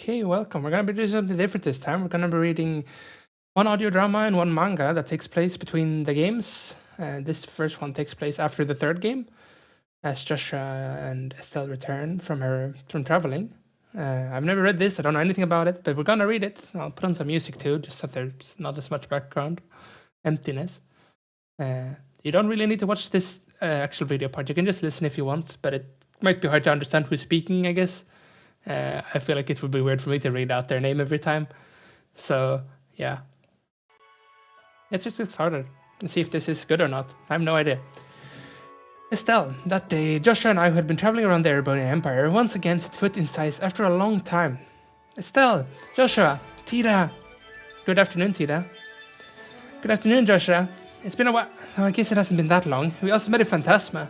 Okay, welcome. We're going to be doing something different this time. We're going to be reading one audio drama and one manga that takes place between the games. This first one takes place after the third game, as Joshua and Estelle return from traveling. I've never read this. I don't know anything about it, but we're going to read it. I'll put on some music too, just so there's not as much background emptiness. You don't really need to watch this actual video part. You can just listen if you want, but it might be hard to understand who's speaking, I guess. I feel like it would be weird for me to read out their name every time. So, yeah. Let's just get started and see if this is good or not. I have no idea. Estelle, that day, Joshua and I, who had been traveling around the Erebonian Empire, once again set foot in Sais after a long time. Estelle, Joshua, Tira. Good afternoon, Tira. Good afternoon, Joshua. It's been a while. Oh, I guess it hasn't been that long. We also met in Phantasma.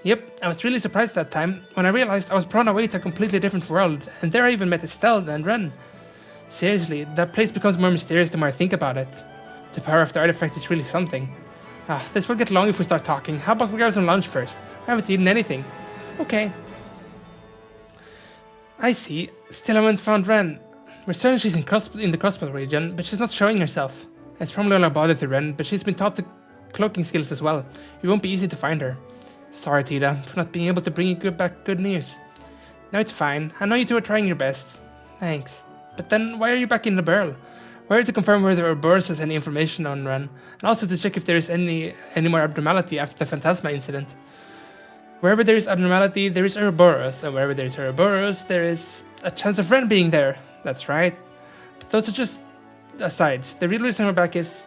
Yep, I was really surprised that time when I realized I was drawn away to a completely different world, and there I even met Estelle and Ren. Seriously, that place becomes more mysterious the more I think about it. The power of the artifact is really something. This will get long if we start talking. How about we grab some lunch first? I haven't eaten anything. Okay. I see. Still haven't found Ren. We're certain she's in the Crossbell region, but she's not showing herself. It's probably all about it to Ren, but she's been taught the cloaking skills as well. It won't be easy to find her. Sorry, Tita, for not being able to bring you good news. No, it's fine. I know you two are trying your best. Thanks. But then, why are you back in the Burl? We're here to confirm whether Ouroboros has any information on Ren, and also to check if there is any more abnormality after the Phantasma incident. Wherever there is abnormality, there is Ouroboros, and wherever there is Ouroboros, there is a chance of Ren being there. That's right. But those are just asides. The real reason we're back is...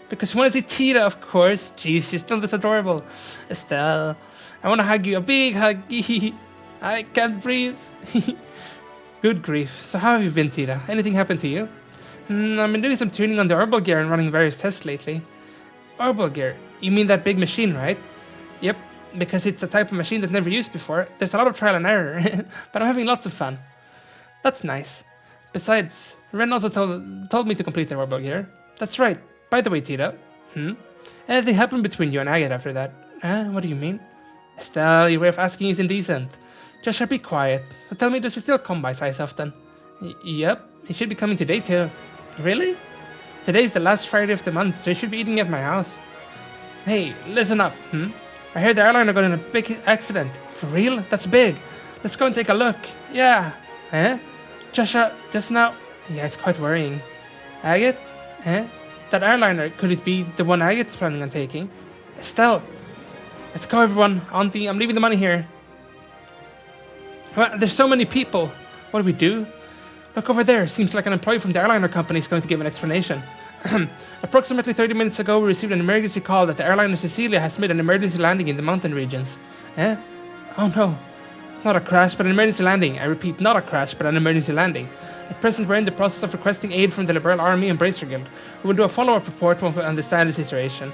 because you want to see Tita, of course. Jeez, you're still this adorable. Estelle, I want to hug you. A big hug. I can't breathe. Good grief. So how have you been, Tita? Anything happened to you? I've been doing some tuning on the Herbal Gear and running various tests lately. Herbal Gear? You mean that big machine, right? Yep, because it's a type of machine that's never used before. There's a lot of trial and error, but I'm having lots of fun. That's nice. Besides, Ren also told me to complete the Herbal Gear. That's right. By the way, Tita. Anything happened between you and Agate after that? What do you mean? Estelle, your way of asking is indecent. Joshua, be quiet. So tell me, does he still come by Sais often? Yep, he should be coming today too. Really? Today's the last Friday of the month, so he should be eating at my house. Hey, listen up, I heard the airliner got in a big accident. For real? That's big. Let's go and take a look. Yeah. Joshua, just now... Yeah, it's quite worrying. Agate? That airliner, could it be the one Agate's planning on taking? Estelle! Let's go, everyone. Auntie, I'm leaving the money here. Well, there's so many people. What do we do? Look over there. Seems like an employee from the airliner company is going to give an explanation. Approximately 30 minutes ago, we received an emergency call that the airliner Cecilia has made an emergency landing in the mountain regions. Oh no. Not a crash, but an emergency landing. I repeat, not a crash, but an emergency landing. At present, we're in the process of requesting aid from the Liberal Army and Bracer Guild. We will do a follow-up report once we understand the situation.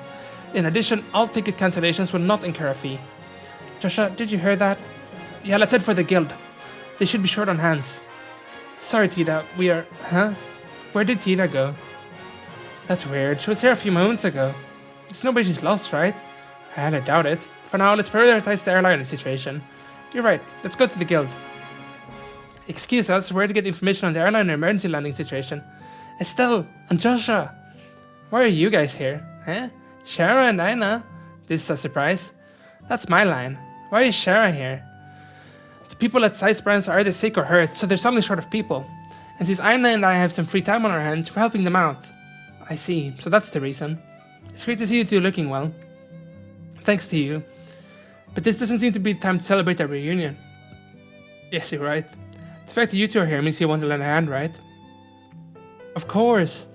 In addition, all ticket cancellations will not incur a fee. Joshua, did you hear that? Yeah, let's head for the guild. They should be short on hands. Sorry, Tita, we are... Where did Tita go? That's weird. She was here a few moments ago. There's no way she's lost, right? I doubt it. For now, let's prioritize the airliner situation. You're right. Let's go to the guild. Excuse us, we're here to get information on the airliner emergency landing situation. Estelle and Joshua. Why are you guys here? Shara and Aina? This is a surprise. That's my line. Why is Shara here? The people at Sais Brands are either sick or hurt, so they're suddenly short of people. And since Aina and I have some free time on our hands, we're helping them out. I see, so that's the reason. It's great to see you two looking well. Thanks to you. But this doesn't seem to be the time to celebrate our reunion. Yes, you're right. The fact that you two are here means you want to lend a hand, right? Of course.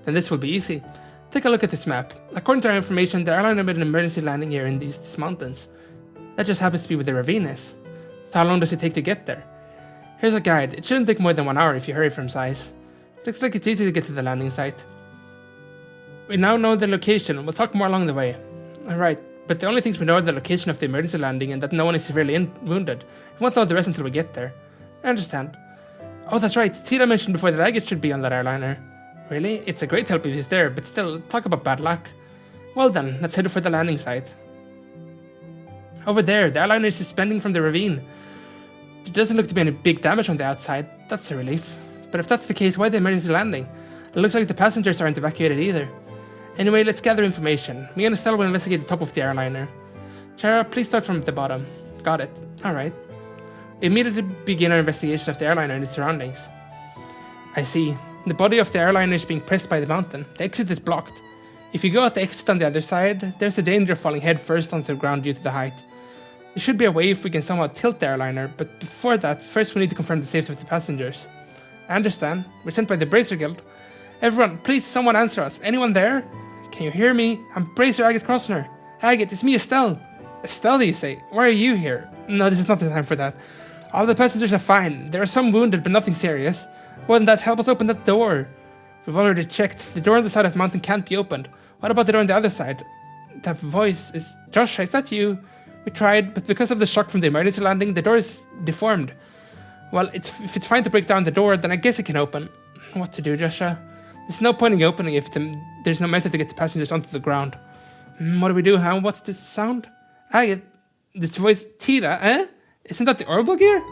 Then this will be easy. Take a look at this map. According to our information, the airliner made an emergency landing here in these mountains. That just happens to be where the ravine is. So how long does it take to get there? Here's a guide. It shouldn't take more than 1 hour if you hurry from Sais. Looks like it's easy to get to the landing site. We now know the location. We'll talk more along the way. Alright, but the only things we know are the location of the emergency landing and that no one is severely wounded. We won't know the rest until we get there. I understand. Oh, that's right. Tita mentioned before that Agate should be on that airliner. Really? It's a great help if he's there, but still, talk about bad luck. Well then, let's head for the landing site. Over there, the airliner is suspending from the ravine. There doesn't look to be any big damage on the outside. That's a relief. But if that's the case, why the emergency landing? It looks like the passengers aren't evacuated either. Anyway, let's gather information. Me and Estelle will investigate the top of the airliner. Shara, please start from the bottom. Got it. Alright. We immediately begin our investigation of the airliner and its surroundings. I see. The body of the airliner is being pressed by the mountain. The exit is blocked. If you go out the exit on the other side, there's a danger of falling head first onto the ground due to the height. There should be a way if we can somehow tilt the airliner, but before that, first we need to confirm the safety of the passengers. I understand. We're sent by the Bracer Guild. Everyone, please someone answer us. Anyone there? Can you hear me? I'm Bracer Agate Crossner. Agate, it's me, Estelle. Estelle, do you say? Why are you here? No, this is not the time for that. All the passengers are fine. There are some wounded, but nothing serious. Wouldn't that help us open that door? We've already checked. The door on the side of the mountain can't be opened. What about the door on the other side? That voice is... Joshua, is that you? We tried, but because of the shock from the emergency landing, the door is deformed. Well, if it's fine to break down the door, then I guess it can open. What to do, Joshua? There's no point in opening if there's no method to get the passengers onto the ground. What do we do, huh? What's this sound? Agate, this voice... Tira, eh? Isn't that the orbital gear?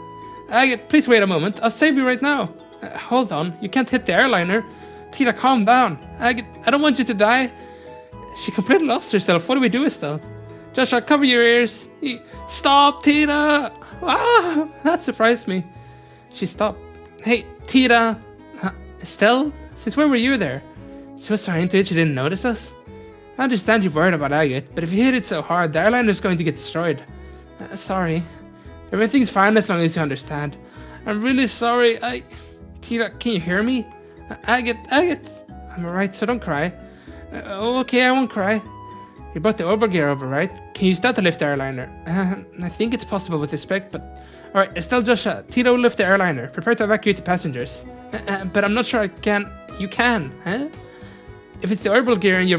Agate, please wait a moment. I'll save you right now. Hold on, you can't hit the airliner. Tira, calm down. Agate, I don't want you to die. She completely lost herself. What do we do, Estelle? Joshua, cover your ears. Stop, Tira! Ah, that surprised me. She stopped. Hey, Tira. Estelle? Since when were you there? She was so into it she didn't notice us. I understand you're worried about Agate, but if you hit it so hard, the airliner is going to get destroyed. Sorry. Everything's fine as long as you understand. I'm really sorry. Tira, can you hear me? Agate. I'm alright, so don't cry. Okay, I won't cry. You brought the orbital gear over, right? Can you use that to lift the airliner? I think it's possible with this spec, but... Alright, Estelle, Joshua, Tira will lift the airliner. Prepare to evacuate the passengers. But I'm not sure I can... You can, huh? If it's the orbital gear and you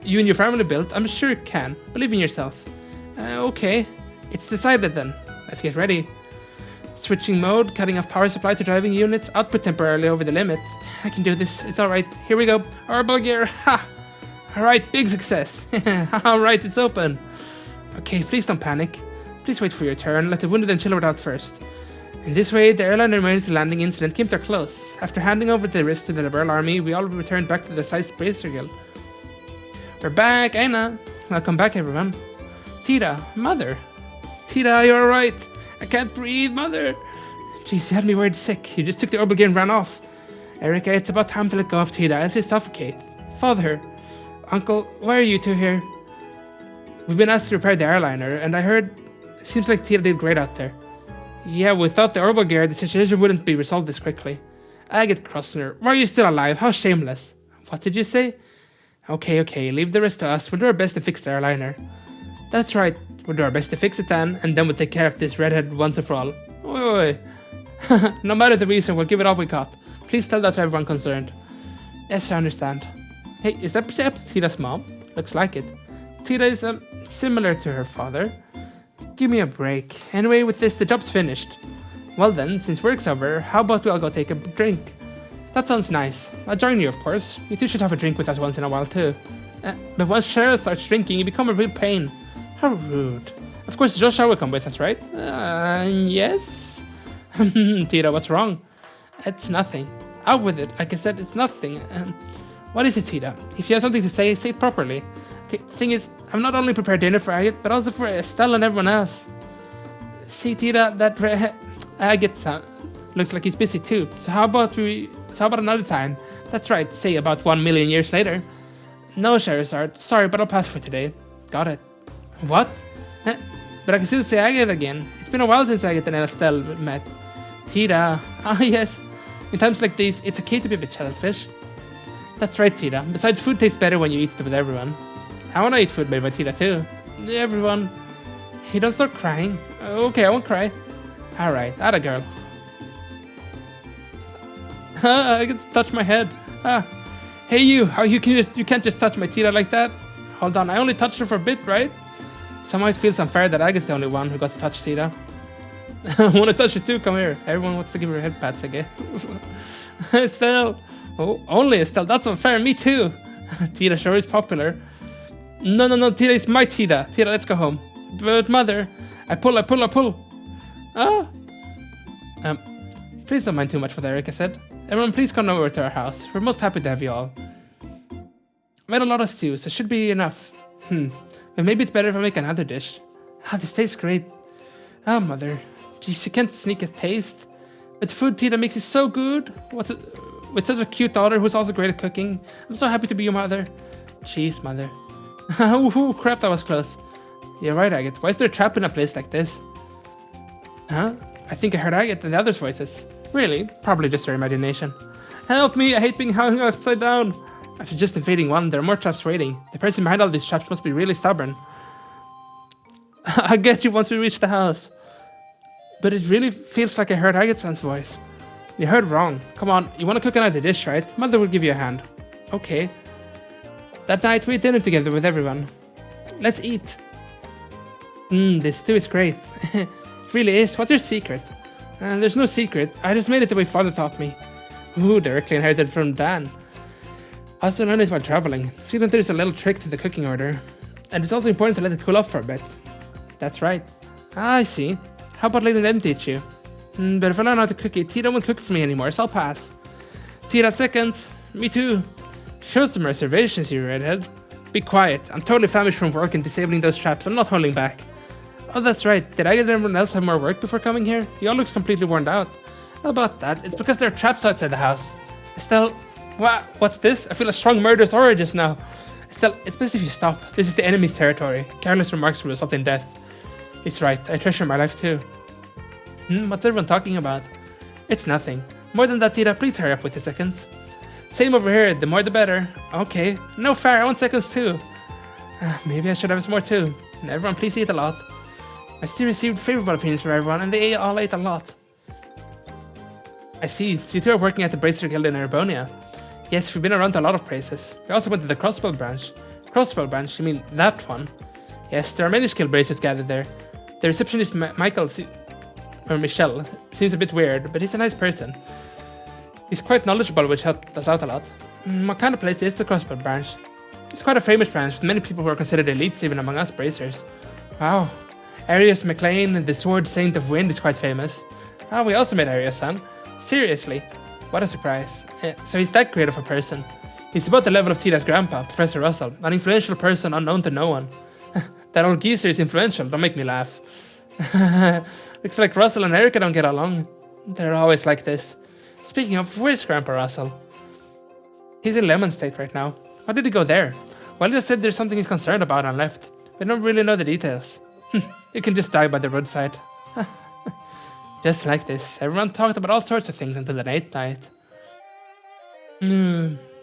and your family built, I'm sure you can. Believe in yourself. Okay. It's decided then. Let's get ready. Switching mode, cutting off power supply to driving units, output temporarily over the limit. I can do this, it's alright. Here we go. Orbital gear, ha! Alright, big success. Alright, it's open. Okay, please don't panic. Please wait for your turn. Let the wounded and children out first. In this way, the airliner emergency landing incident came to a close. After handing over the risk to the Liberal Army, we all returned back to the site's Bracer Guild. We're back, Aina. Welcome back, everyone. Tira, Mother. Tira, you're alright. I can't breathe, Mother. Jeez, you had me worried sick. You just took the orbital gear and ran off. Erica, it's about time to let go of Tira, else she'll suffocate. Father. Uncle, why are you two here? We've been asked to repair the airliner, and I heard... Seems like Tira did great out there. Yeah, without the orbital gear, the situation wouldn't be resolved this quickly. Agate Crossner, why are you still alive? How shameless. What did you say? Okay, leave the rest to us. We'll do our best to fix the airliner. That's right. We'll do our best to fix it then, and then we'll take care of this redhead once and for all. Wait. No matter the reason, we'll give it all we got. Please tell that to everyone concerned. Yes, I understand. Hey, is that perhaps Tira's mom? Looks like it. Tira is, similar to her father. Give me a break. Anyway, with this, the job's finished. Well then, since work's over, how about we all go take a drink? That sounds nice. I'll join you, of course. You two should have a drink with us once in a while, too. But once Cheryl starts drinking, you become a real pain. How rude. Of course, Joshua will come with us, right? Yes? Tira, what's wrong? It's nothing. Out with it. Like I said, it's nothing. What is it, Tira? If you have something to say, say it properly. Okay, thing is, I'm not only prepared dinner for Agate, but also for Estelle and everyone else. See, Tira, that Agate looks like he's busy too. So how about another time? That's right, say about 1 million years later. No, Charizard. Sorry, but I'll pass for today. Got it. What? But I can still say Agate again. It's been a while since Agate and Estelle met. Tira. Ah, yes. In times like these, it's okay to be a bit shellfish. That's right, Tira. Besides, food tastes better when you eat it with everyone. I want to eat food made by Tira too. Everyone. Hey, don't start crying. Okay, I won't cry. Alright, atta girl. I can touch my head. Hey you, how you can't just touch my Tira like that? Hold on, I only touched her for a bit, right? Somehow it feels unfair that Agate's the only one who got to touch Tira. I want to touch her too, come here. Everyone wants to give her head pats again. Estelle. Oh, only Estelle, that's unfair, me too. Tira sure is popular. No, Tira is my Tira. Tira, let's go home. But mother, I pull. Ah, Um, Please don't mind too much what Erica said. Everyone, please come over to our house. We're most happy to have you all. I made a lot of stew, so it should be enough. But maybe it's better if I make another dish. Ah, this tastes great. Oh, mother. Jeez, you can't sneak a taste. But food tea that makes it so good. With such a cute daughter who's also great at cooking. I'm so happy to be your mother. Jeez, mother. Ooh, crap, that was close. You're right, Agate. Why is there a trap in a place like this? Huh? I think I heard Agate and the others' voices. Really? Probably just your imagination. Help me! I hate being hung upside down! After just evading one, there are more traps waiting. The person behind all these traps must be really stubborn. I'll get you once we reach the house. But it really feels like I heard Agate's voice. You heard wrong. Come on, you want to cook another dish, right? Mother will give you a hand. Okay. That night we ate dinner together with everyone. Let's eat. This stew is great. It really is. What's your secret? There's no secret. I just made it the way father taught me. Ooh, directly inherited from Dan. I also learned it while traveling. See that there's a little trick to the cooking order. And it's also important to let it cool off for a bit. That's right. Ah, I see. How about letting them teach you? But if I learn how to cook it, Tita won't cook for me anymore, so I'll pass. Tita seconds. Me too. Show some reservations, you redhead. Be quiet. I'm totally famished from work and disabling those traps. I'm not holding back. Oh, that's right. Did I get everyone else have more work before coming here? You all looks completely worn out. How about that? It's because there are traps outside the house. Estelle, what's this? I feel a strong murderous aura just now. Estelle, it's best if you stop. This is the enemy's territory. Careless remarks will result in death. It's right. I treasure my life too. What's everyone talking about? It's nothing. More than that, Tita, please hurry up with the seconds. Same over here. The more the better. Okay. No fair. I want seconds too. Maybe I should have some more too. Everyone, please eat a lot. I still received favorable opinions from everyone, and they all ate a lot. I see. So you two are working at the Bracer Guild in Erebonia. Yes, we've been around to a lot of places. We also went to the Crossbow branch. Crossbow branch? You mean that one? Yes, there are many skilled bracers gathered there. The receptionist Michelle seems a bit weird, but he's a nice person. He's quite knowledgeable, which helped us out a lot. What kind of place is the Crossbow branch? It's quite a famous branch with many people who are considered elites even among us bracers. Wow. Arius McLean, the Sword Saint of Wind, is quite famous. We also met Arius, son. Seriously. What a surprise. So he's that great of a person. He's about the level of Tita's grandpa, Professor Russell, an influential person unknown to no one. That old geezer is influential, don't make me laugh. Looks like Russell and Erica don't get along. They're always like this. Speaking of, where's Grandpa Russell? He's in Lemon State right now. Why did he go there? Well, he just said there's something he's concerned about and left. We don't really know the details. You can just die by the roadside. Just like this. Everyone talked about all sorts of things until the late night.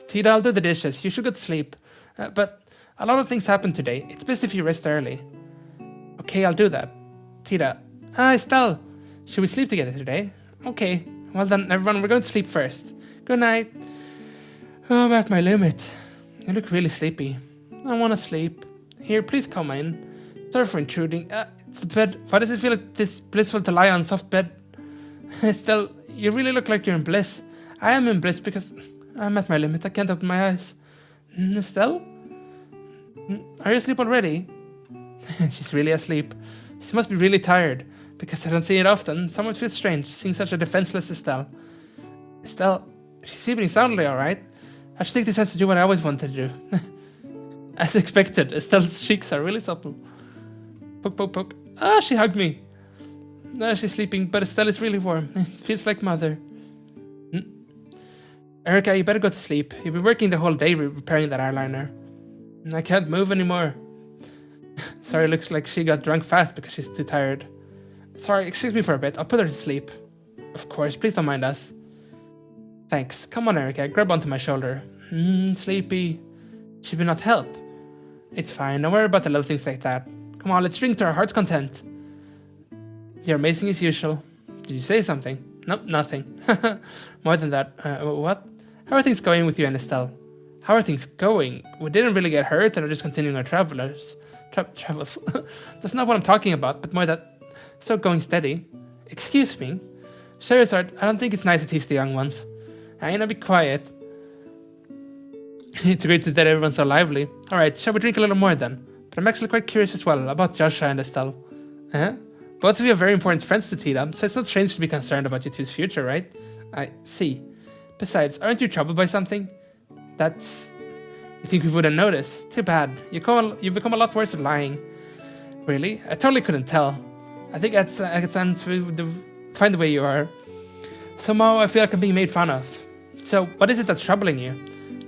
Tita, I'll do the dishes. You should go to sleep. But a lot of things happened today. It's best if you rest early. Okay, I'll do that. Tita. Estelle. Should we sleep together today? Okay. Well then, everyone, we're going to sleep first. Good night. Oh, I'm at my limit. You look really sleepy. I want to sleep. Here, please come in. Sorry for intruding. It's the bed. Why does it feel like this blissful to lie on soft bed? Estelle, you really look like you're in bliss. I am in bliss because I'm at my limit. I can't open my eyes. Estelle? Are you asleep already? She's really asleep. She must be really tired because I don't see it often. Someone feels strange seeing such a defenseless Estelle. Estelle, she's sleeping soundly, alright? I should take this chance to do what I always wanted to do. As expected, Estelle's cheeks are really supple. Poke, poke, poke. She hugged me. She's sleeping, but Estelle is really warm. It feels like mother. Erica, you better go to sleep. You've been working the whole day repairing that eyeliner. I can't move anymore. Sorry, looks like she got drunk fast because she's too tired. Sorry, excuse me for a bit. I'll put her to sleep. Of course, please don't mind us. Thanks. Come on, Erica. Grab onto my shoulder. Sleepy. Should we not help? It's fine. Don't worry about the little things like that. Come on, let's drink to our heart's content. You're amazing as usual. Did you say something? Nope, nothing. More than that. What? How are things going with you and Estelle? How are things going? We didn't really get hurt and are just continuing our travels. That's not what I'm talking about, but more that... So going steady. Excuse me? Sherazard, I don't think it's nice to tease the young ones. I ain't be quiet. It's great to see that everyone's so lively. Alright, shall we drink a little more then? But I'm actually quite curious as well about Joshua and Estelle. Both of you are very important friends to Tita, so it's not strange to be concerned about you two's future, right? I see. Besides, aren't you troubled by something? That's... You think we wouldn't notice? Too bad. You've become a lot worse at lying. Really? I totally couldn't tell. I think I could find the way you are. Somehow I feel like I'm being made fun of. So, what is it that's troubling you?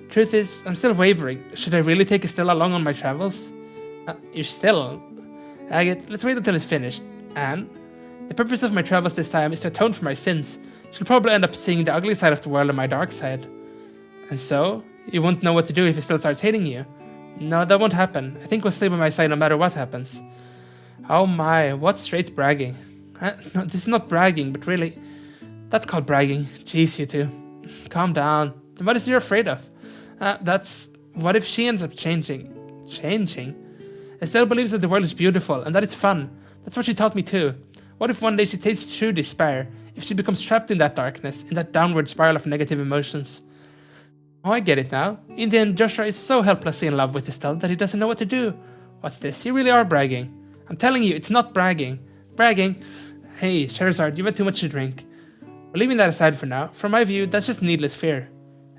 Truth is, I'm still wavering. Should I really take Estelle along on my travels? You're still... Agate, let's wait until it's finished. And the purpose of my travels this time is to atone for my sins. She'll probably end up seeing the ugly side of the world and my dark side. And so, you won't know what to do if he still starts hating you. No, that won't happen. I think we'll stay by my side no matter what happens. Oh my, what straight bragging. No, this is not bragging, but really, that's called bragging. Jeez, you two. Calm down. Then what is you're afraid of? What if she ends up changing? Changing? Estelle believes that the world is beautiful and that it's fun. That's what she taught me too. What if one day she tastes true despair? If she becomes trapped in that darkness, in that downward spiral of negative emotions? Oh, I get it now. In the end, Joshua is so helplessly in love with Estelle that he doesn't know what to do. What's this? You really are bragging. I'm telling you, it's not bragging. Bragging? Hey, Scheherazade, you've had too much to drink. But leaving that aside for now, from my view, that's just needless fear.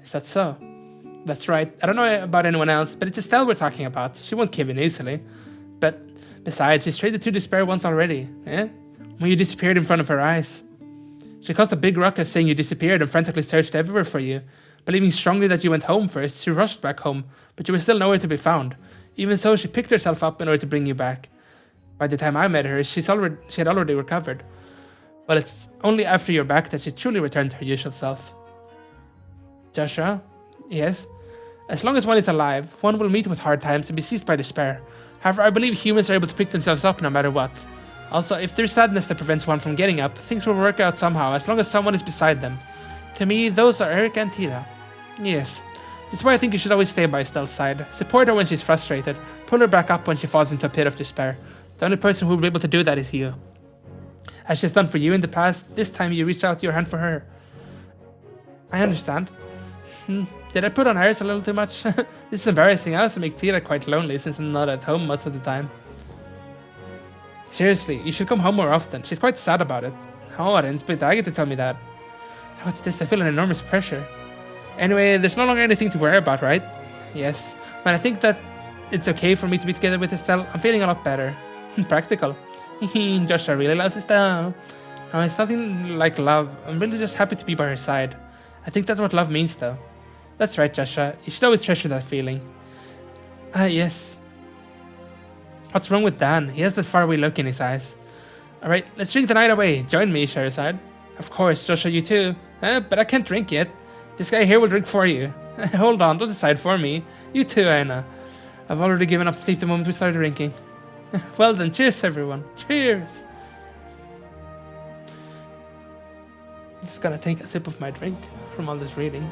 Is that so? That's right. I don't know about anyone else, but it's Estelle we're talking about. She won't give in easily. But besides, she's traded to despair once already, eh? When you disappeared in front of her eyes. She caused a big ruckus saying you disappeared and frantically searched everywhere for you. Believing strongly that you went home first, she rushed back home, but you were still nowhere to be found. Even so, she picked herself up in order to bring you back. By the time I met her, she had already recovered. But it's only after you're back that she truly returned to her usual self. Joshua? Yes? As long as one is alive, one will meet with hard times and be seized by despair. However, I believe humans are able to pick themselves up no matter what. Also, if there's sadness that prevents one from getting up, things will work out somehow as long as someone is beside them. To me, those are Eric and Tita. Yes. That's why I think you should always stay by Estelle's side. Support her when she's frustrated. Pull her back up when she falls into a pit of despair. The only person who will be able to do that is you. As she's done for you in the past, this time you reached out your hand for her. I understand. Did I put on airs a little too much? This is embarrassing. I also make Tita quite lonely since I'm not at home most of the time. Seriously, you should come home more often. She's quite sad about it. Oh, I didn't expect Agate to tell me that. What's this? I feel an enormous pressure. Anyway, there's no longer anything to worry about, right? Yes. When I think that it's okay for me to be together with Estelle, I'm feeling a lot better. Practical. Joshua really loves Estelle. No, it's nothing like love. I'm really just happy to be by her side. I think that's what love means, though. That's right, Joshua. You should always treasure that feeling. Yes. What's wrong with Dan? He has that faraway look in his eyes. Alright, let's drink the night away. Join me, Scheherazade. Of course, Joshua, you too. But I can't drink yet. This guy here will drink for you. Hold on, don't decide for me. You too, Aina. I've already given up sleep the moment we started drinking. Well then, cheers everyone. Cheers! I'm just gonna take a sip of my drink from all this reading.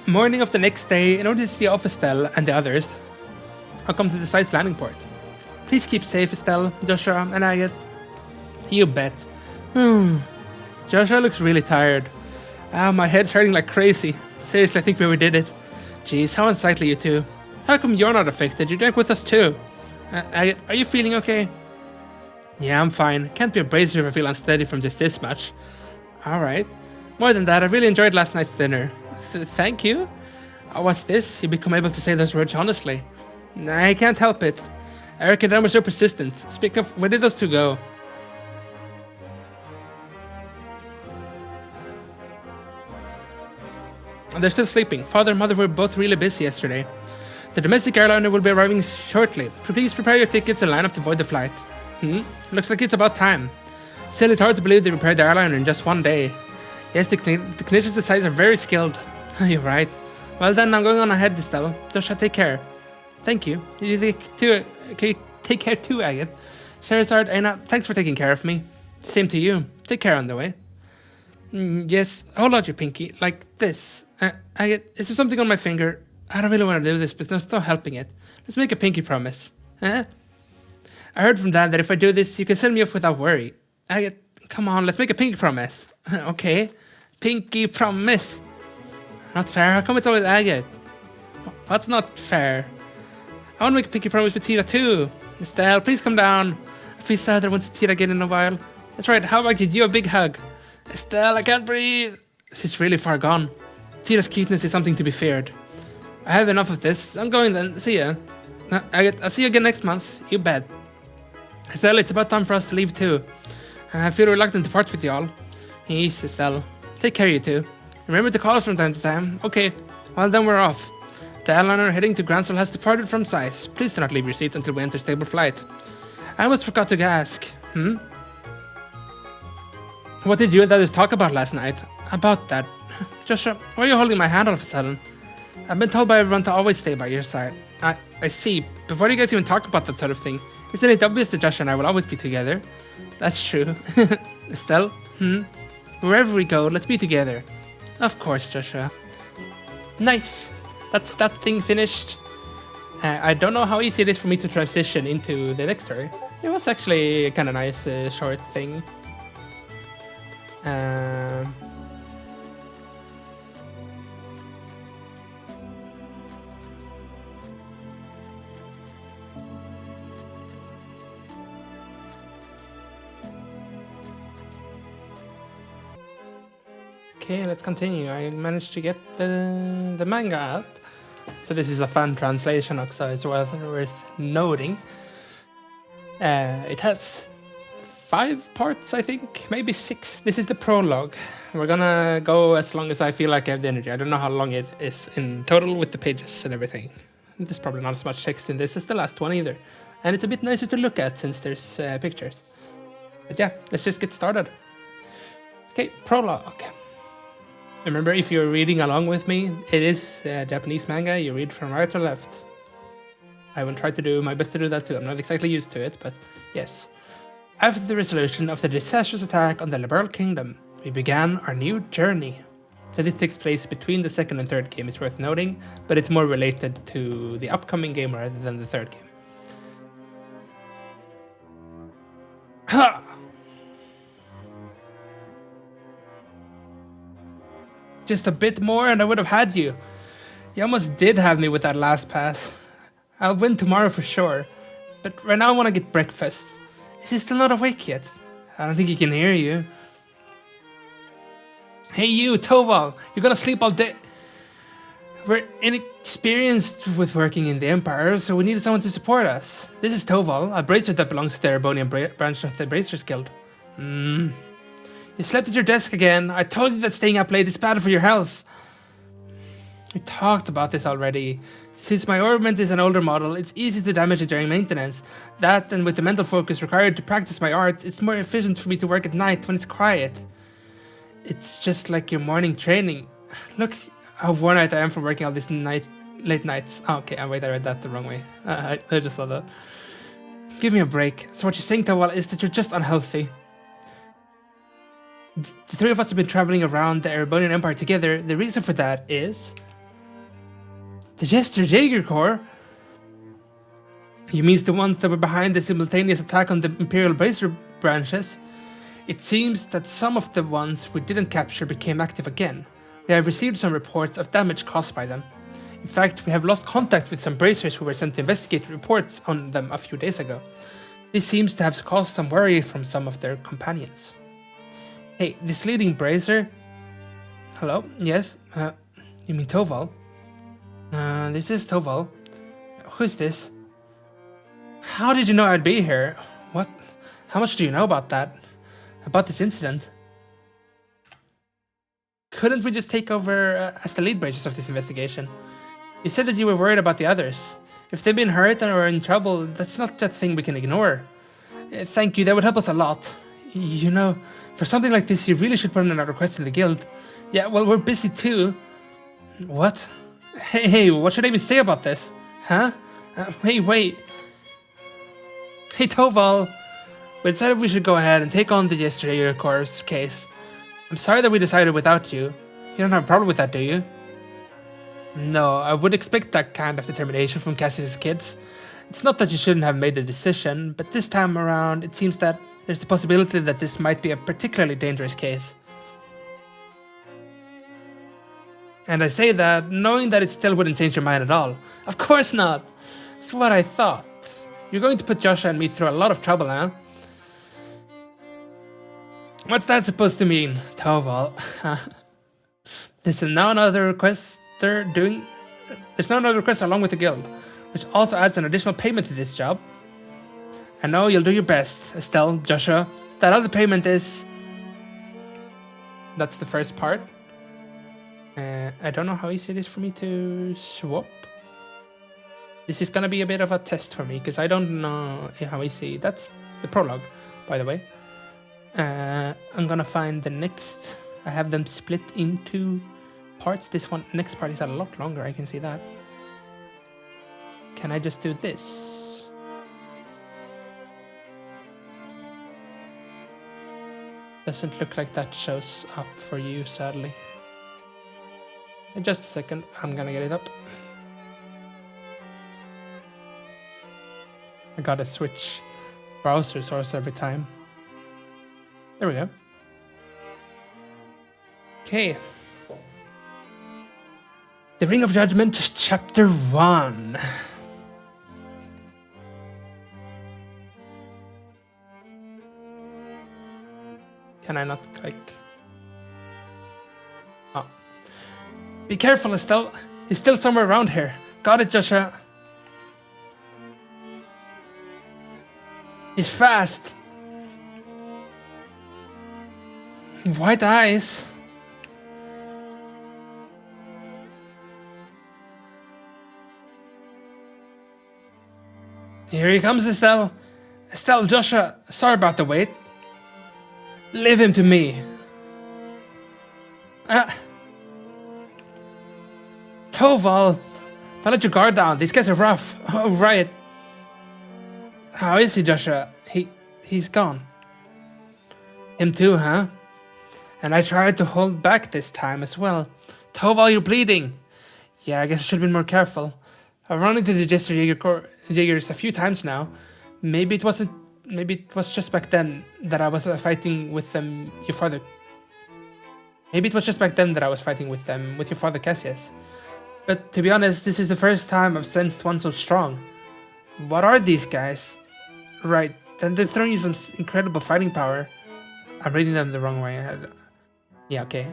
Morning of the next day, in order to see off Estelle and the others, I'll come to the site's landing port. Please keep safe, Estelle, Joshua, and Agate. You bet. Joshua looks really tired. My head's hurting like crazy. Seriously, I think we overdid it. Jeez, how unsightly you two. How come you're not affected? You drank with us too. Agate, are you feeling okay? Yeah, I'm fine. Can't be a brazier if I feel unsteady from just this much. Alright. More than that, I really enjoyed last night's dinner. Thank you? What's this? You become able to say those words honestly. I can't help it. Eric and Dan were so persistent. Speak of, where did those two go? They're still sleeping. Father and mother were both really busy yesterday. The domestic airliner will be arriving shortly. Please prepare your tickets and line up to board the flight. Looks like it's about time. Still, it's hard to believe they repaired the airliner in just one day. Yes, the technicians inside are very skilled. You're right. Well then, I'm going on ahead, Estelle. Joshua, take care. Thank you. You take care too, Agate. Scheherazade, Aina, thanks for taking care of me. Same to you. Take care on the way. Yes, hold out your pinky, like this. Agate, is there something on my finger? I don't really want to do this, but there's no helping it. Let's make a pinky promise. I heard from Dad that if I do this, you can send me off without worry. Agate, come on, let's make a pinky promise. Okay. Pinky promise. Not fair. How come it's always Agate? What's not fair? I want to make a pinky promise with Tita too. Estelle, please come down. I feel sad I won't see Tita again in a while. That's right, how about I give you a big hug? Estelle, I can't breathe. She's really far gone. Tita's cuteness is something to be feared. I have enough of this. I'm going then. See ya. I'll see you again next month. You bet. Estelle, it's about time for us to leave too. I feel reluctant to part with y'all. Yes, Estelle. Take care, you two. Remember to call us from time to time. Okay, well then we're off. The airliner heading to Gransel has departed from size. Please do not leave your seat until we enter stable flight. I almost forgot to ask. What did you and the others talk about last night? About that. Joshua, why are you holding my hand all of a sudden? I've been told by everyone to always stay by your side. I see, but why do you guys even talk about that sort of thing? Isn't it obvious that Joshua and I will always be together? That's true. Estelle? Wherever we go, let's be together. Of course, Joshua. Nice! That's that thing finished. I don't know how easy it is for me to transition into the next story. It was actually a kind of nice short thing. Okay, let's continue. I managed to get the manga up. So this is a fan translation, so it's worth noting. It has 5 parts, I think, maybe 6. This is the prologue. We're gonna go as long as I feel like I have the energy. I don't know how long it is in total with the pages and everything. There's probably not as much text in this as the last one either. And it's a bit nicer to look at since there's pictures. But yeah, let's just get started. Okay, prologue. Remember, if you're reading along with me, it is Japanese manga. You read from right to left. I will try to do my best to do that too. I'm not exactly used to it, but yes. After the resolution of the disastrous attack on the Liberal Kingdom, we began our new journey. So this takes place between the second and third game, is worth noting, but it's more related to the upcoming game rather than the third game. Ha! Just a bit more and I would have had you. You almost did have me with that last pass. I'll win tomorrow for sure. But right now I want to get breakfast. Is he still not awake yet? I don't think he can hear you. Hey you, Toval, you're gonna sleep all day. We're inexperienced with working in the Empire, so we needed someone to support us. This is Toval, a bracer that belongs to the Erebonian branch of the Bracers Guild. You slept at your desk again. I told you that staying up late is bad for your health. We talked about this already. Since my orbment is an older model, it's easy to damage it during maintenance. That, and with the mental focus required to practice my art, it's more efficient for me to work at night when it's quiet. It's just like your morning training. Look how worn out I am from working all these late nights. Oh, okay, wait, I read that the wrong way. I just saw that. Give me a break. So what you're saying, Tawal, is that you're just unhealthy. The 3 of us have been traveling around the Erebonian Empire together. The reason for that is... the Jester Jaeger Corps? You mean the ones that were behind the simultaneous attack on the Imperial Bracer branches? It seems that some of the ones we didn't capture became active again. We have received some reports of damage caused by them. In fact, we have lost contact with some bracers who were sent to investigate reports on them a few days ago. This seems to have caused some worry from some of their companions. Hey, this leading bracer... Hello? Yes? You mean Toval? This is Toval. Who's this? How did you know I'd be here? What? How much do you know about that? About this incident? Couldn't we just take over as the lead bracers of this investigation? You said that you were worried about the others. If they've been hurt or are in trouble, that's not a thing we can ignore. Thank you, that would help us a lot. You know, for something like this, you really should put in a request in the guild. Yeah, well, we're busy too. What? Hey, what should I even say about this? Huh? Hey, wait. Hey, Toval. We decided we should go ahead and take on the Jester Corps case. I'm sorry that we decided without you. You don't have a problem with that, do you? No, I would expect that kind of determination from Cassius' kids. It's not that you shouldn't have made the decision, but this time around, it seems that there's the possibility that this might be a particularly dangerous case. And I say that knowing that it still wouldn't change your mind at all. Of course not! That's what I thought. You're going to put Joshua and me through a lot of trouble, huh? What's that supposed to mean, Toval? There's now another requester along with the guild, which also adds an additional payment to this job. I know you'll do your best, Estelle, Joshua. That other payment is... That's the first part. I don't know how easy it is for me to swap. This is gonna be a bit of a test for me, because I don't know how easy... That's the prologue, by the way. I'm gonna find the next... I have them split into parts. This next part is a lot longer, I can see that. Can I just do this? Doesn't look like that shows up for you, sadly. In just a second, I'm gonna get it up. I gotta switch browser source every time. There we go. Okay. The Ring of Judgment, Chapter 1. Can I not click? Oh. Be careful, Estelle. He's still somewhere around here. Got it, Joshua. He's fast. White eyes. Here he comes, Estelle. Estelle, Joshua, sorry about the wait. Leave him to me. Toval, don't let your guard down. These guys are rough. Oh, right. How is he, Joshua? He's gone. Him too, huh? And I tried to hold back this time as well. Toval, you're bleeding. Yeah, I guess I should have been more careful. I've run into the Jester Jaegers a few times now. Maybe it was just back then that I was fighting with them, your father. Maybe it was just back then that I was fighting with them, with your father Cassius. But to be honest, this is the first time I've sensed one so strong. What are these guys? Right, then they're throwing you some incredible fighting power. I'm reading them the wrong way. Yeah, okay.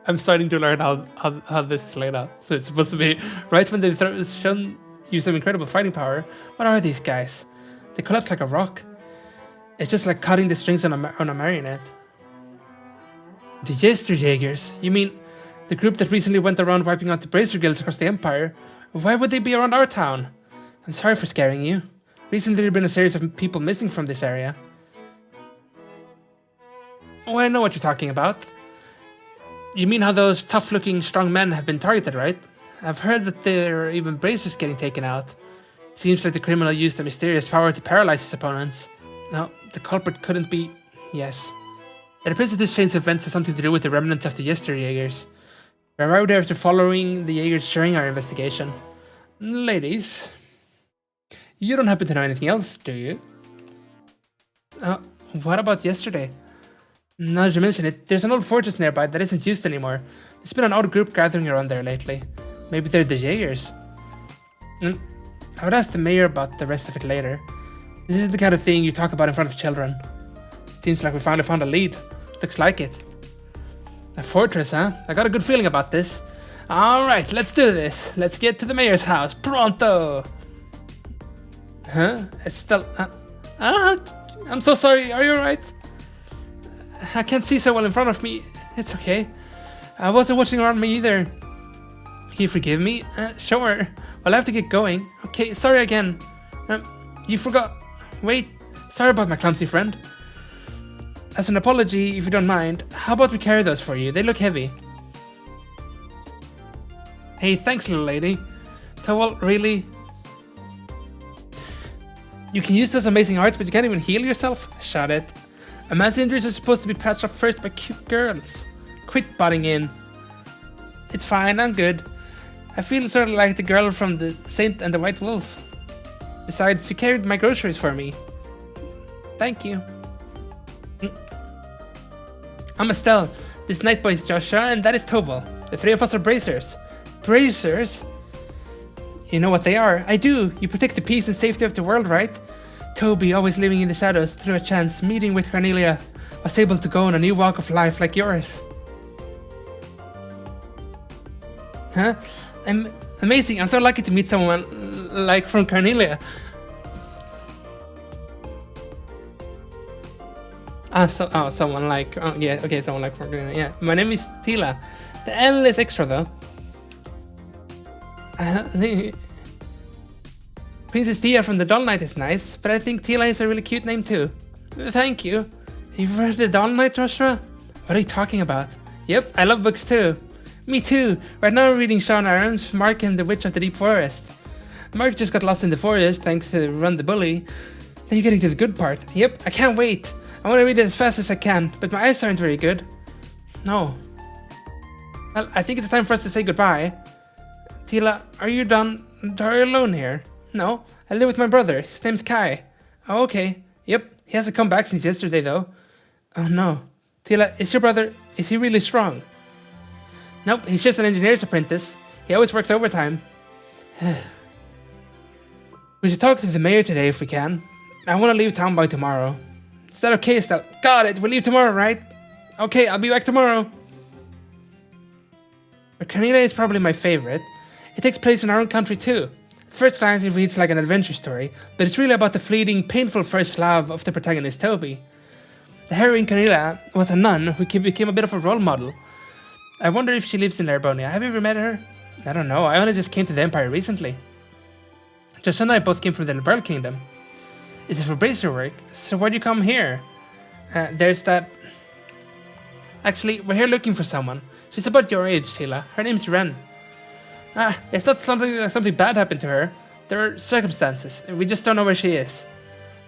I'm starting to learn how this is laid out. So it's supposed to be right when they've shown you some incredible fighting power. What are these guys? They collapse like a rock. It's just like cutting the strings on a marionette. The Jester Jaegers? You mean the group that recently went around wiping out the Bracer guilds across the Empire? Why would they be around our town? I'm sorry for scaring you. Recently there have been a series of people missing from this area. Oh, I know what you're talking about. You mean how those tough-looking, strong men have been targeted, right? I've heard that there are even bracers getting taken out. It seems like the criminal used a mysterious power to paralyze his opponents. No, the culprit couldn't be... Yes. It appears that this chain of events has something to do with the remnants of the Jester Jaegers. We arrived after following the Jaegers during our investigation. Ladies, you don't happen to know anything else, do you? What about yesterday? Now that you mention it, there's an old fortress nearby that isn't used anymore. There's been an odd group gathering around there lately. Maybe they're the Jaegers. I would ask the mayor about the rest of it later. This is the kind of thing you talk about in front of children. Seems like we finally found a lead. Looks like it. A fortress, huh? I got a good feeling about this. Alright, let's do this. Let's get to the mayor's house. Pronto! Huh? Estelle... I'm so sorry. Are you alright? I can't see so well in front of me. It's okay. I wasn't watching around me either. Can you forgive me? Sure. Well, I have to get going. Okay, sorry again. You forgot... Wait. Sorry about my clumsy friend. As an apology, if you don't mind, how about we carry those for you? They look heavy. Hey, thanks, little lady. Toval, really? You can use those amazing arts, but you can't even heal yourself? Shut it. A man's injuries are supposed to be patched up first by cute girls. Quit butting in. It's fine, I'm good. I feel sort of like the girl from The Saint and the White Wolf. Besides, you carried my groceries for me. Thank you. I'm Estelle. This nice boy is Joshua, and that is Toval. The three of us are bracers. Bracers? You know what they are? I do. You protect the peace and safety of the world, right? Toby, always living in the shadows, through a chance meeting with Cornelia, was able to go on a new walk of life like yours. Huh? Amazing. I'm so lucky to meet someone like from Cornelia. Someone like... Oh, yeah, okay, someone like from Cornelia. Yeah. My name is Tila. The L is extra, though. Princess Tia from the Doll Knight is nice, but I think Tila is a really cute name, too. Thank you. You've read the Doll Knight, Joshua? What are you talking about? Yep, I love books, too. Me too. Right now I'm reading Sean Aarons, Mark and the Witch of the Deep Forest. Mark just got lost in the forest thanks to Run the Bully. Then you're getting to the good part. Yep, I can't wait. I want to read it as fast as I can, but my eyes aren't very good. No. Well, I think it's time for us to say goodbye. Tila, are you done? Are you alone here? No, I live with my brother. His name's Kai. Oh, okay. Yep, he hasn't come back since yesterday, though. Oh, no. Tila, is your brother... Is he really strong? Nope, he's just an engineer's apprentice. He always works overtime. We should talk to the mayor today if we can. I want to leave town by tomorrow. Is that okay, Estelle? Got it, we'll leave tomorrow, right? Okay, I'll be back tomorrow. But Cornelia is probably my favorite. It takes place in our own country too. At first glance it reads like an adventure story, but it's really about the fleeting, painful first love of the protagonist Toby. The heroine Cornelia was a nun who became a bit of a role model. I wonder if she lives in Larbonia. Have you ever met her? I don't know, I only just came to the Empire recently. Josh and I both came from the Liberl Kingdom. Is it for bracer work? So why'd you come here? There's that... Actually, we're here looking for someone. She's about your age, Tila. Her name's Ren. It's not something bad happened to her. There are circumstances, and we just don't know where she is.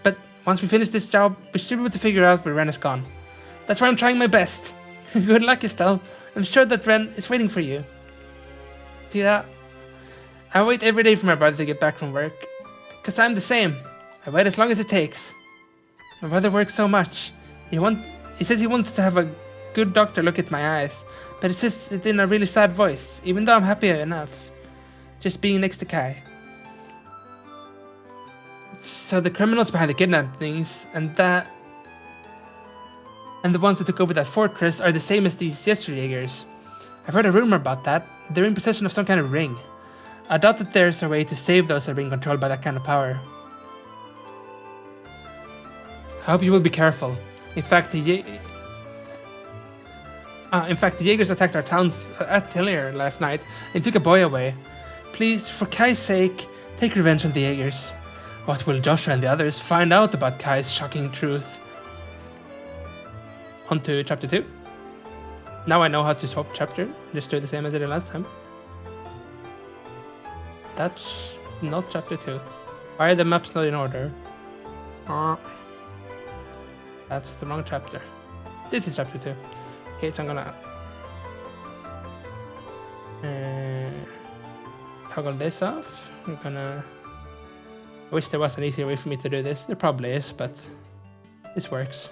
But once we finish this job, we should be able to figure out where Ren is gone. That's why I'm trying my best. Good luck, Estelle. I'm sure that Ren is waiting for you. Tila, I wait every day for my brother to get back from work. Cause I'm the same. I wait as long as it takes. My brother works so much. He says he wants to have a good doctor look at my eyes, but it says it in a really sad voice, even though I'm happy enough just being next to Kai. So the criminals behind the kidnappings and the ones that took over that fortress are the same as these Yesterjägers. I've heard a rumor about that. They're in possession of some kind of ring. I doubt that there's a way to save those that are being controlled by that kind of power. I hope you will be careful. In fact, the Jaegers attacked our towns at Hillier last night and took a boy away. Please, for Kai's sake, take revenge on the Jaegers. What will Joshua and the others find out about Kai's shocking truth? On to chapter 2. Now I know how to swap chapter. Just do the same as I did last time. That's not chapter 2. Why are the maps not in order? That's the wrong chapter. This is chapter 2. Okay, so I'm gonna toggle this off. I wish there was an easier way for me to do this. There probably is, but this works.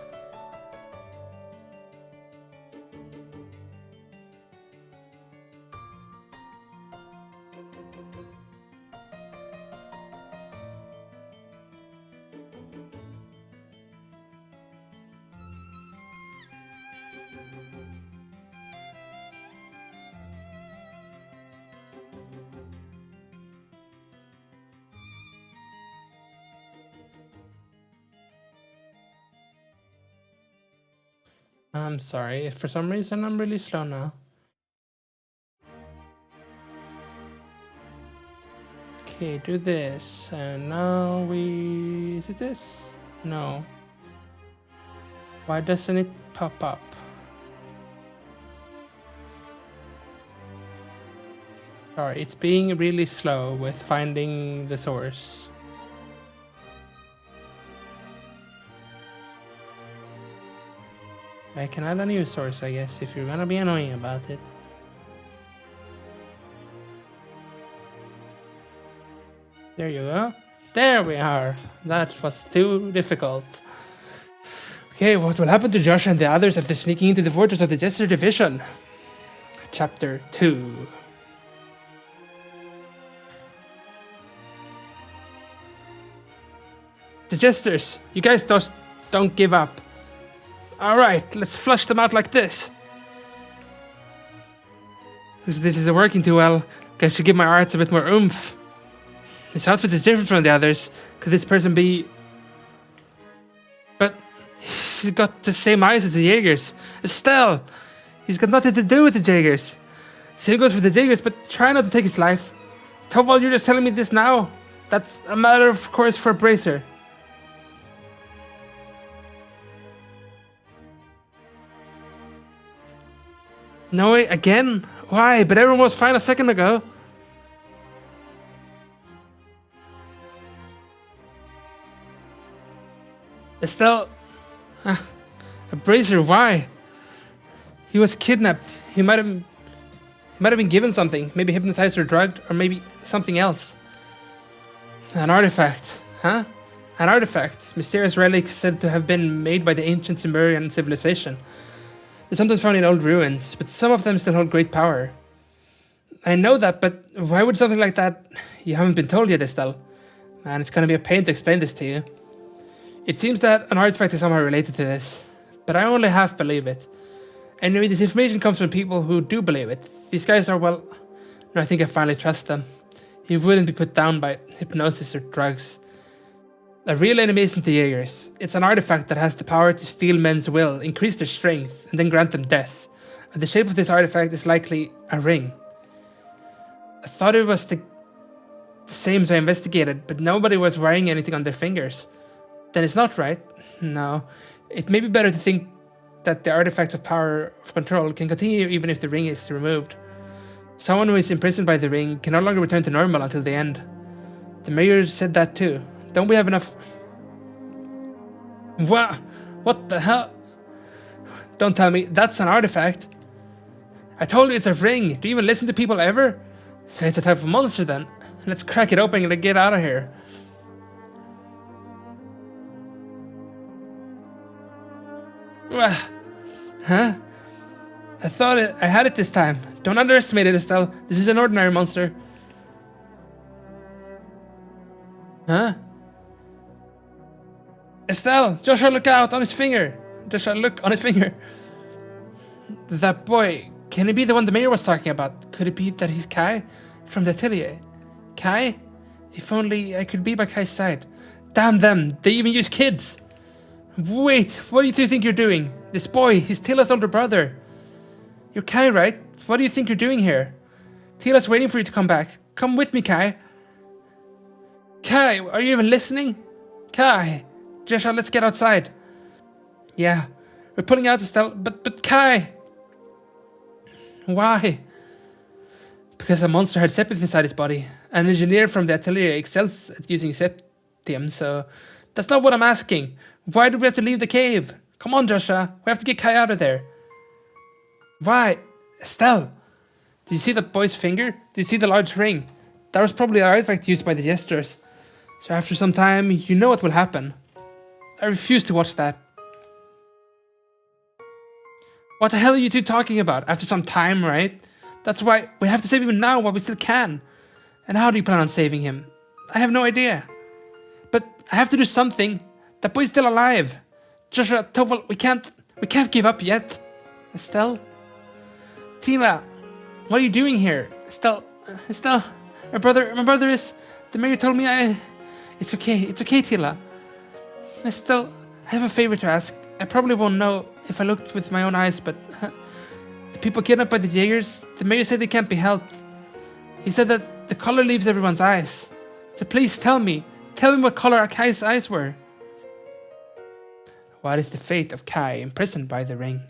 I'm sorry, if for some reason I'm really slow now. Okay, do this, and now is it this? No. Why doesn't it pop up? Sorry, it's being really slow with finding the source. I can add a new source, I guess, if you're gonna be annoying about it. There you go. There we are. That was too difficult. Okay, what will happen to Josh and the others after sneaking into the fortress of the Jester Division? Chapter 2. The jesters, you guys just don't give up. Alright, let's flush them out like this. This isn't working too well. Guess I should give my arts a bit more oomph. This outfit is different from the others. Could this person be... But he's got the same eyes as the Jaegers. Estelle! He's got nothing to do with the Jaegers. Same goes for the Jaegers, but try not to take his life. Torvald, you're just telling me this now. That's a matter of course for Bracer. No way, again? Why? But everyone was fine a second ago. Estelle... a Bracer, why? He was kidnapped. He might have been given something. Maybe hypnotized or drugged, or maybe something else. An artifact, huh? An artifact. Mysterious relics said to have been made by the ancient Sumerian civilization. They're sometimes found in old ruins, but some of them still hold great power. I know that, but why would something like that... You haven't been told yet, Estelle. Man, it's gonna be a pain to explain this to you. It seems that an artifact is somehow related to this, but I only half believe it. Anyway, this information comes from people who do believe it. These guys are, well... No, I think I finally trust them. He wouldn't be put down by hypnosis or drugs. A real enemy isn't the Jaegers. It's an artifact that has the power to steal men's will, increase their strength, and then grant them death. And the shape of this artifact is likely a ring. I thought it was the same, so I investigated, but nobody was wearing anything on their fingers. Then it's not right. No. It may be better to think that the artifact of power of control can continue even if the ring is removed. Someone who is imprisoned by the ring can no longer return to normal until the end. The mayor said that too. Don't we have enough... What the hell? Don't tell me that's an artifact. I told you it's a ring. Do you even listen to people ever? So it's a type of monster then. Let's crack it open and get out of here. Huh? I thought I had it this time. Don't underestimate it, Estelle. This is an ordinary monster. Huh? Estelle! Joshua, look out! On his finger! Joshua, look on his finger! That boy, can he be the one the mayor was talking about? Could it be that he's Kai? From the atelier? Kai? If only I could be by Kai's side. Damn them! They even use kids! Wait, what do you think you're doing? This boy, he's Tila's older brother. You're Kai, right? What do you think you're doing here? Tila's waiting for you to come back. Come with me, Kai. Kai, are you even listening? Kai! Joshua, let's get outside. Yeah, we're pulling out Estelle, but Kai! Why? Because a monster had sepith inside his body. An engineer from the atelier excels at using septium, so... That's not what I'm asking. Why do we have to leave the cave? Come on, Joshua. We have to get Kai out of there. Why? Estelle, do you see the boy's finger? Do you see the large ring? That was probably an artifact used by the jesters. So after some time, you know what will happen. I refuse to watch that. What the hell are you two talking about? After some time, right? That's why we have to save him now while we still can. And how do you plan on saving him? I have no idea. But I have to do something. That boy's still alive. Joshua, Torvald, we can't give up yet. Estelle? Tila, what are you doing here? Estelle, my brother is... The mayor told me It's okay, Tila. Estelle, I have a favor to ask. I probably won't know if I looked with my own eyes, but... the people kidnapped by the Jaegers, the mayor said they can't be helped. He said that the color leaves everyone's eyes. So please tell me what color Kai's eyes were. What is the fate of Kai imprisoned by the ring?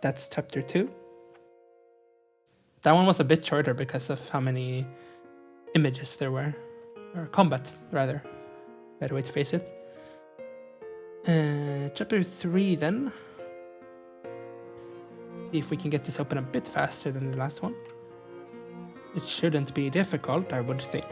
That's chapter 2. That one was a bit shorter because of how many images there were. Or combat, rather. Better way to face it. Chapter 3 then. See if we can get this open a bit faster than the last one. It shouldn't be difficult, I would think.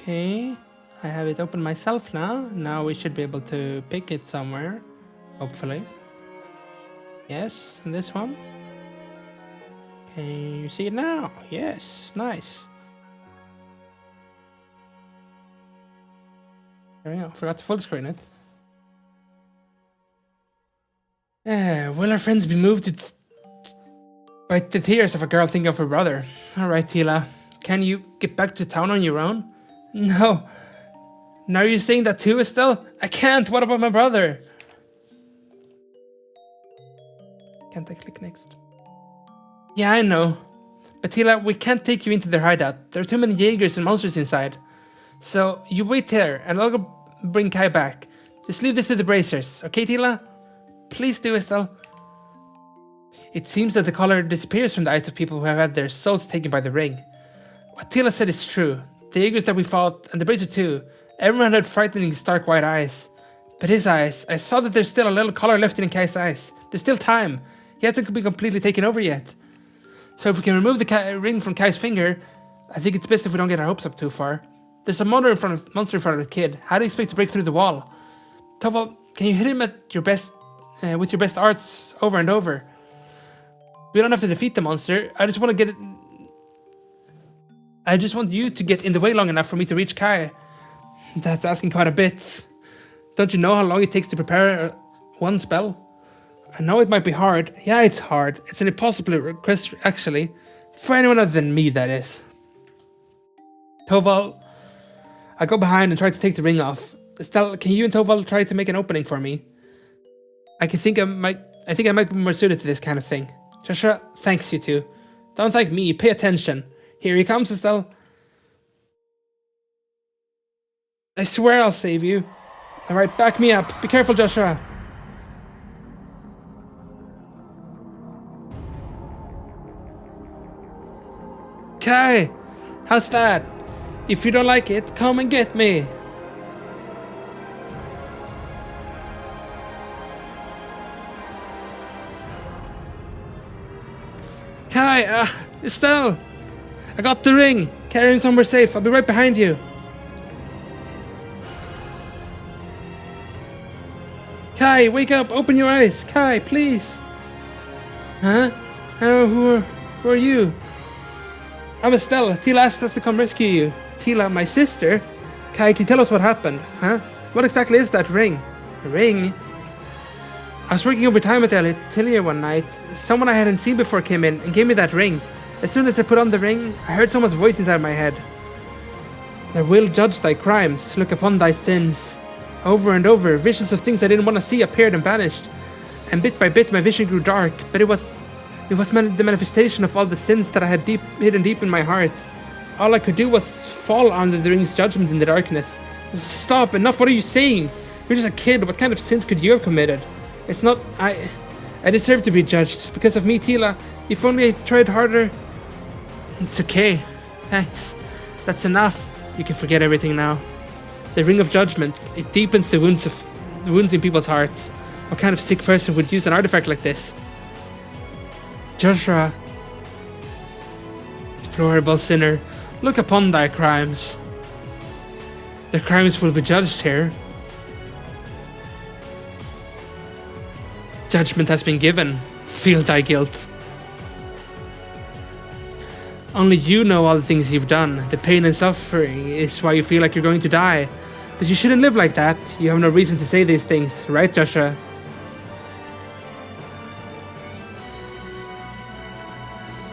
Okay, I have it open myself now. Now we should be able to pick it somewhere, hopefully. Yes, and this one. Can you see it now? Yes, nice. There we go. Forgot to full screen it. Will our friends be moved by the tears of a girl thinking of her brother? Alright, Tila. Can you get back to town on your own? No. Now you're saying that too, Estelle? I can't. What about my brother? Can't I click next? Yeah, I know. But Tila, we can't take you into their hideout. There are too many Jaegers and monsters inside. So, you wait here, and I'll go bring Kai back. Just leave this to the bracers, okay, Tila? Please do, Estelle. It seems that the color disappears from the eyes of people who have had their souls taken by the ring. What Tila said is true. The Jaegers that we fought, and the bracer too, everyone had frightening stark white eyes. But his eyes, I saw that there's still a little color left in Kai's eyes. There's still time. He hasn't been completely taken over yet. So if we can remove the ring from Kai's finger, I think it's best if we don't get our hopes up too far. There's a monster in front of the kid. How do you expect to break through the wall? Toval, can you hit him at your best, with your best arts over and over? We don't have to defeat the monster. I just want you to get in the way long enough for me to reach Kai. That's asking quite a bit. Don't you know how long it takes to prepare one spell? I know it might be hard. Yeah, it's hard. It's an impossible request, actually. For anyone other than me, that is. Toval, I go behind and try to take the ring off. Estelle, can you and Toval try to make an opening for me? I think I might be more suited to this kind of thing. Joshua, thanks you two. Don't thank me, pay attention. Here he comes, Estelle. I swear I'll save you. Alright, back me up. Be careful, Joshua. Kai, how's that? If you don't like it, come and get me. Kai, Estelle, I got the ring. Carry him somewhere safe. I'll be right behind you. Kai, wake up. Open your eyes. Kai, please. Huh? Who are you? I'm Estelle. Tila asked us to come rescue you. Tila, my sister? Kai, can you tell us what happened? Huh? What exactly is that ring? A ring? I was working overtime at the atelier one night. Someone I hadn't seen before came in and gave me that ring. As soon as I put on the ring, I heard someone's voice inside my head. I will judge thy crimes, look upon thy sins. Over and over, visions of things I didn't want to see appeared and vanished. And bit by bit, my vision grew dark, but it was the manifestation of all the sins that I had hidden deep in my heart. All I could do was fall under the ring's judgment in the darkness. Stop, enough, what are you saying? You're just a kid, what kind of sins could you have committed? It's not, I deserve to be judged. Because of me, Tila, if only I tried harder. It's okay. Thanks. That's enough. You can forget everything now. The ring of judgment, it deepens the wounds in people's hearts. What kind of sick person would use an artifact like this? Joshua, deplorable sinner, look upon thy crimes. The crimes will be judged here. Judgment has been given. Feel thy guilt. Only you know all the things you've done. The pain and suffering is why you feel like you're going to die. But you shouldn't live like that. You have no reason to say these things, right, Joshua?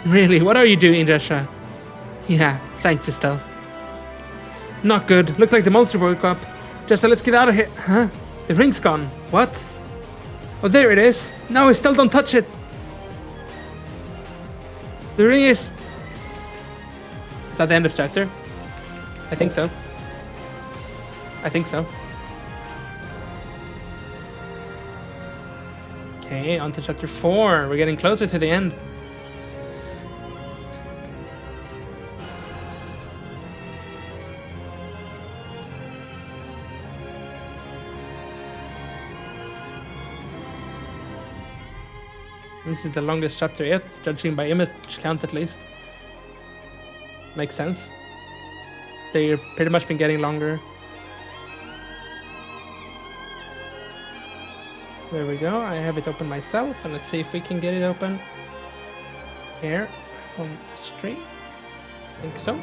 Really, what are you doing, Joshua? Yeah, thanks, Estelle. Not good. Looks like the monster woke up. Joshua, let's get out of here. Huh? The ring's gone. What? Oh, there it is. No, Estelle, don't touch it. The ring is... Is that the end of chapter? I think so. I think so. Okay, on to chapter 4. We're getting closer to the end. This is the longest chapter yet, judging by image count at least. Makes sense. They've pretty much been getting longer. There we go. I have it open myself, and let's see if we can get it open. Here, on the street. I think so.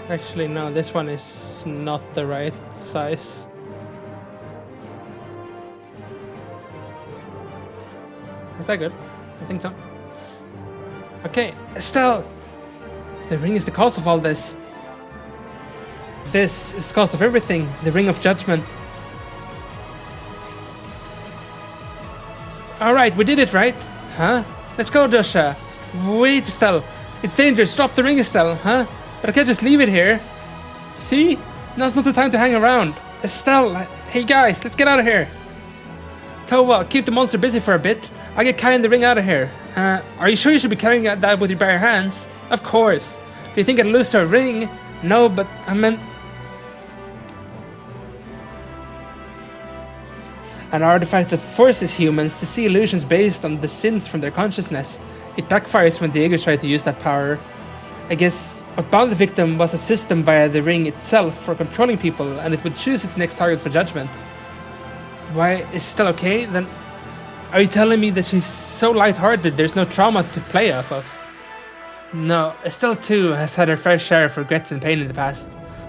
Actually, no, this one is not the right size. Is that good? I think so. Okay, Estelle! The ring is the cause of all this. This is the cause of everything. The ring of judgment. Alright, we did it, right? Huh? Let's go, Joshua. Wait, Estelle. It's dangerous. Drop the ring, Estelle, huh? But I can't just leave it here. See? Now's not the time to hang around. Estelle, hey guys, let's get out of here. Tova, keep the monster busy for a bit. I'll get Kai and the ring out of here. Are you sure you should be carrying that with your bare hands? Of course. Do you think I'd lose to a ring? No, but I meant... An artifact that forces humans to see illusions based on the sins from their consciousness. It backfires when the Jaegers try to use that power. I guess what bound the victim was a system via the ring itself for controlling people, and it would choose its next target for judgment. Why, is Estelle okay? Then are you telling me that she's so lighthearted there's no trauma to play off of? No, Estelle too has had her fair share of regrets and pain in the past.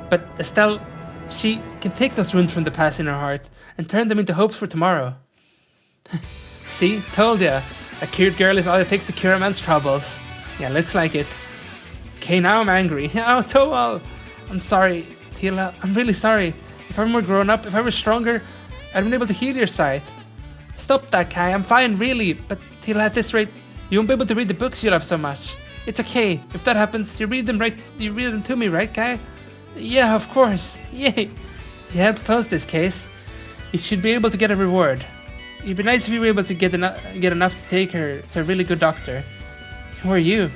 But Estelle, she can take those wounds from the past in her heart and turn them into hopes for tomorrow. See, told ya. A cured girl is all it takes to cure a man's troubles. Yeah, looks like it. Okay, now I'm angry. Oh, Toal! I'm sorry, Tila. I'm really sorry. If I were more grown up, if I were stronger, I'd have been able to heal your sight. Stop that, Kai. I'm fine, really. But Tila, at this rate, you won't be able to read the books you love so much. It's okay. If that happens, you read them to me, right, Kai? Yeah, of course. Yay. You helped close this case. You should be able to get a reward. It'd be nice if you were able to get enough to take her to a really good doctor. Who are you?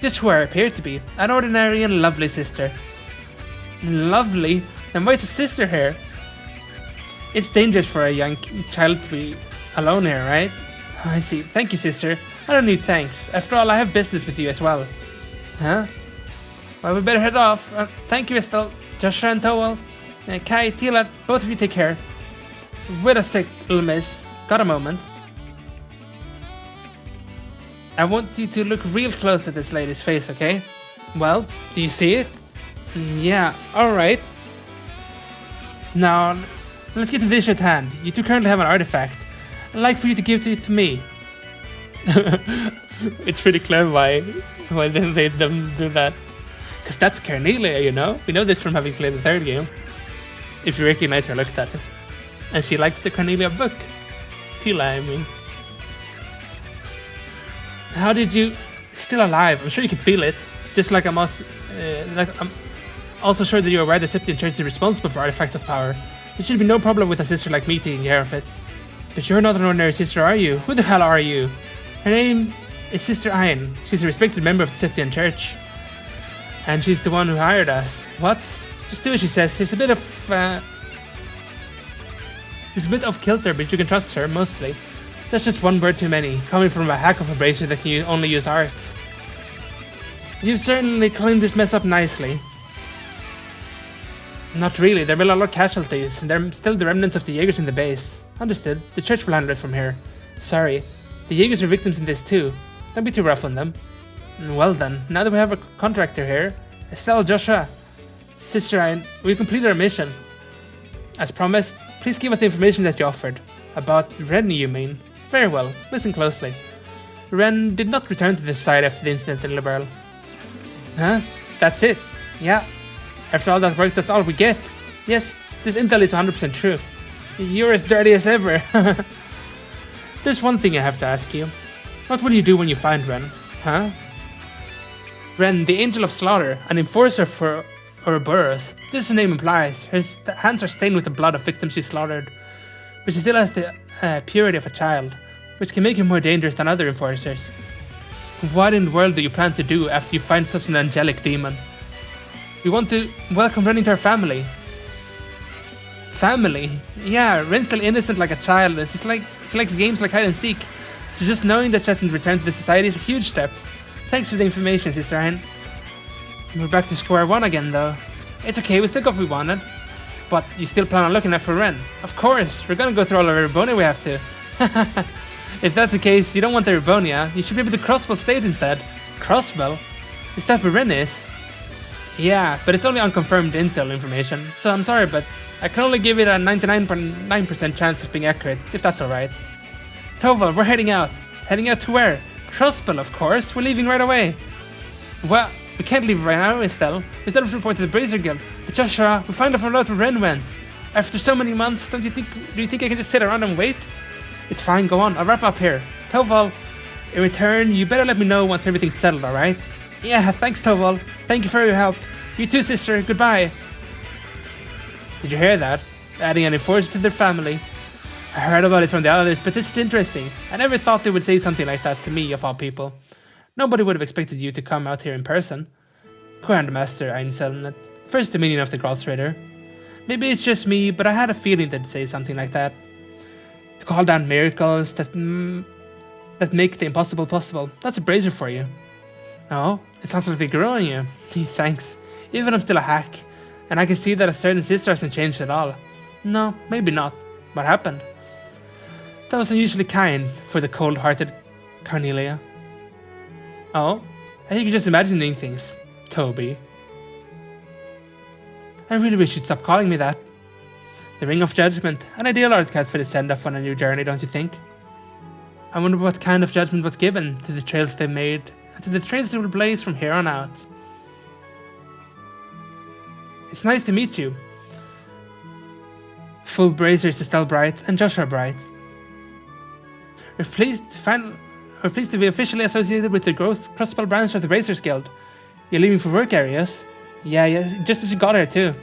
Just who I appear to be. An ordinary and lovely sister. Lovely? Then why is a sister here? It's dangerous for a young child to be alone here, right? Oh, I see. Thank you, sister. I don't need thanks. After all, I have business with you as well. Huh? Well, we better head off. Thank you, Estelle, Joshua and Towel. Kai, Tila, both of you take care. Wait a sec, little miss. Got a moment? I want you to look real close at this lady's face, okay? Well, do you see it? Yeah, alright. Now, let's get to this at hand. You two currently have an artifact. I'd like for you to give it to me. It's pretty clever why they don't do that. Because that's Carnelia, you know? We know this from having played the third game. If you recognize her look, that is. And she likes the Carnelia book. Tila, I mean. How did you... Still alive. I'm sure you can feel it. Just like I'm also sure that you're aware the Septian Church is responsible for artifacts of power. There should be no problem with a sister like me taking care of it. But you're not an ordinary sister, are you? Who the hell are you? Her name is Sister Ayn. She's a respected member of the Septian Church. And she's the one who hired us. What? Just do as she says. She's a bit off kilter, but you can trust her, mostly. That's just one word too many, coming from a hack of a bracer that can only use arts. You've certainly cleaned this mess up nicely. Not really, there have been a lot of casualties, and there are still the remnants of the Jaegers in the base. Understood, the church will handle it from here. Sorry, the Jaegers are victims in this too. Don't be too rough on them. Well then, now that we have a contractor here, Estelle, Joshua, Sister Ayn, we've completed our mission. As promised, please give us the information that you offered. About Ren, you mean? Very well, listen closely. Ren did not return to the society after the incident in Liberal. Huh? That's it? Yeah. After all that work, that's all we get. Yes, this intel is 100% true. You're as dirty as ever. There's one thing I have to ask you. What will you do when you find Ren? Huh? Ren, the Angel of Slaughter, an enforcer for Ouroboros. Just as the name implies, her hands are stained with the blood of victims she slaughtered. But she still has the purity of a child, which can make her more dangerous than other enforcers. What in the world do you plan to do after you find such an angelic demon? We want to welcome Ren into our family. Family? Yeah, Ren's still innocent like a child. She likes games like hide and seek. So just knowing that she hasn't returned to the society is a huge step. Thanks for the information, Sister Ayn. We're back to square one again, though. It's okay, we still got what we wanted. But you still plan on looking out for Ren? Of course, we're gonna go through all our Erebonia we have to. If that's the case, you don't want the Erebonia, you should be able to crossbow State instead. Crossbow? Is that where Ren is? Yeah, but it's only unconfirmed intel information, so I'm sorry, but I can only give it a 99.9% chance of being accurate, if that's alright. Toval, we're heading out. Heading out to where? Crossbow, of course, we're leaving right away. Well, we can't leave right now, Estelle. We still have to report to the Brazier Guild. But Joshua, we finally found out where Ren went. After so many months, do you think I can just sit around and wait? It's fine, go on, I'll wrap up here. Toval, in return, you better let me know once everything's settled, alright? Yeah, thanks Toval. Thank you for your help. You too, sister, goodbye. Did you hear that? Adding an enforcer to their family. I heard about it from the others, but this is interesting. I never thought they would say something like that to me, of all people. Nobody would have expected you to come out here in person. Grandmaster Einselnet, First Dominion of the Gross Raider. Maybe it's just me, but I had a feeling they'd say something like that. To call down miracles that make the impossible possible. That's a Brazier for you. Oh, it sounds like they grew on you. Gee, thanks. Even I'm still a hack, and I can see that a certain sister hasn't changed at all. No, maybe not. What happened? That was unusually kind for the cold-hearted Carnelia. Oh, I think you're just imagining things, Toby. I really wish you'd stop calling me that. The Ring of Judgment, an ideal artifact for the send-off on a new journey, don't you think? I wonder what kind of judgment was given to the trails they made, and to the trails they will blaze from here on out. It's nice to meet you. Full Braziers, Estelle Bright and Joshua Bright. We're pleased to be officially associated with the Crossbow branch of the Braziers Guild. You're leaving for work, Arius? Yeah, just as you got here too.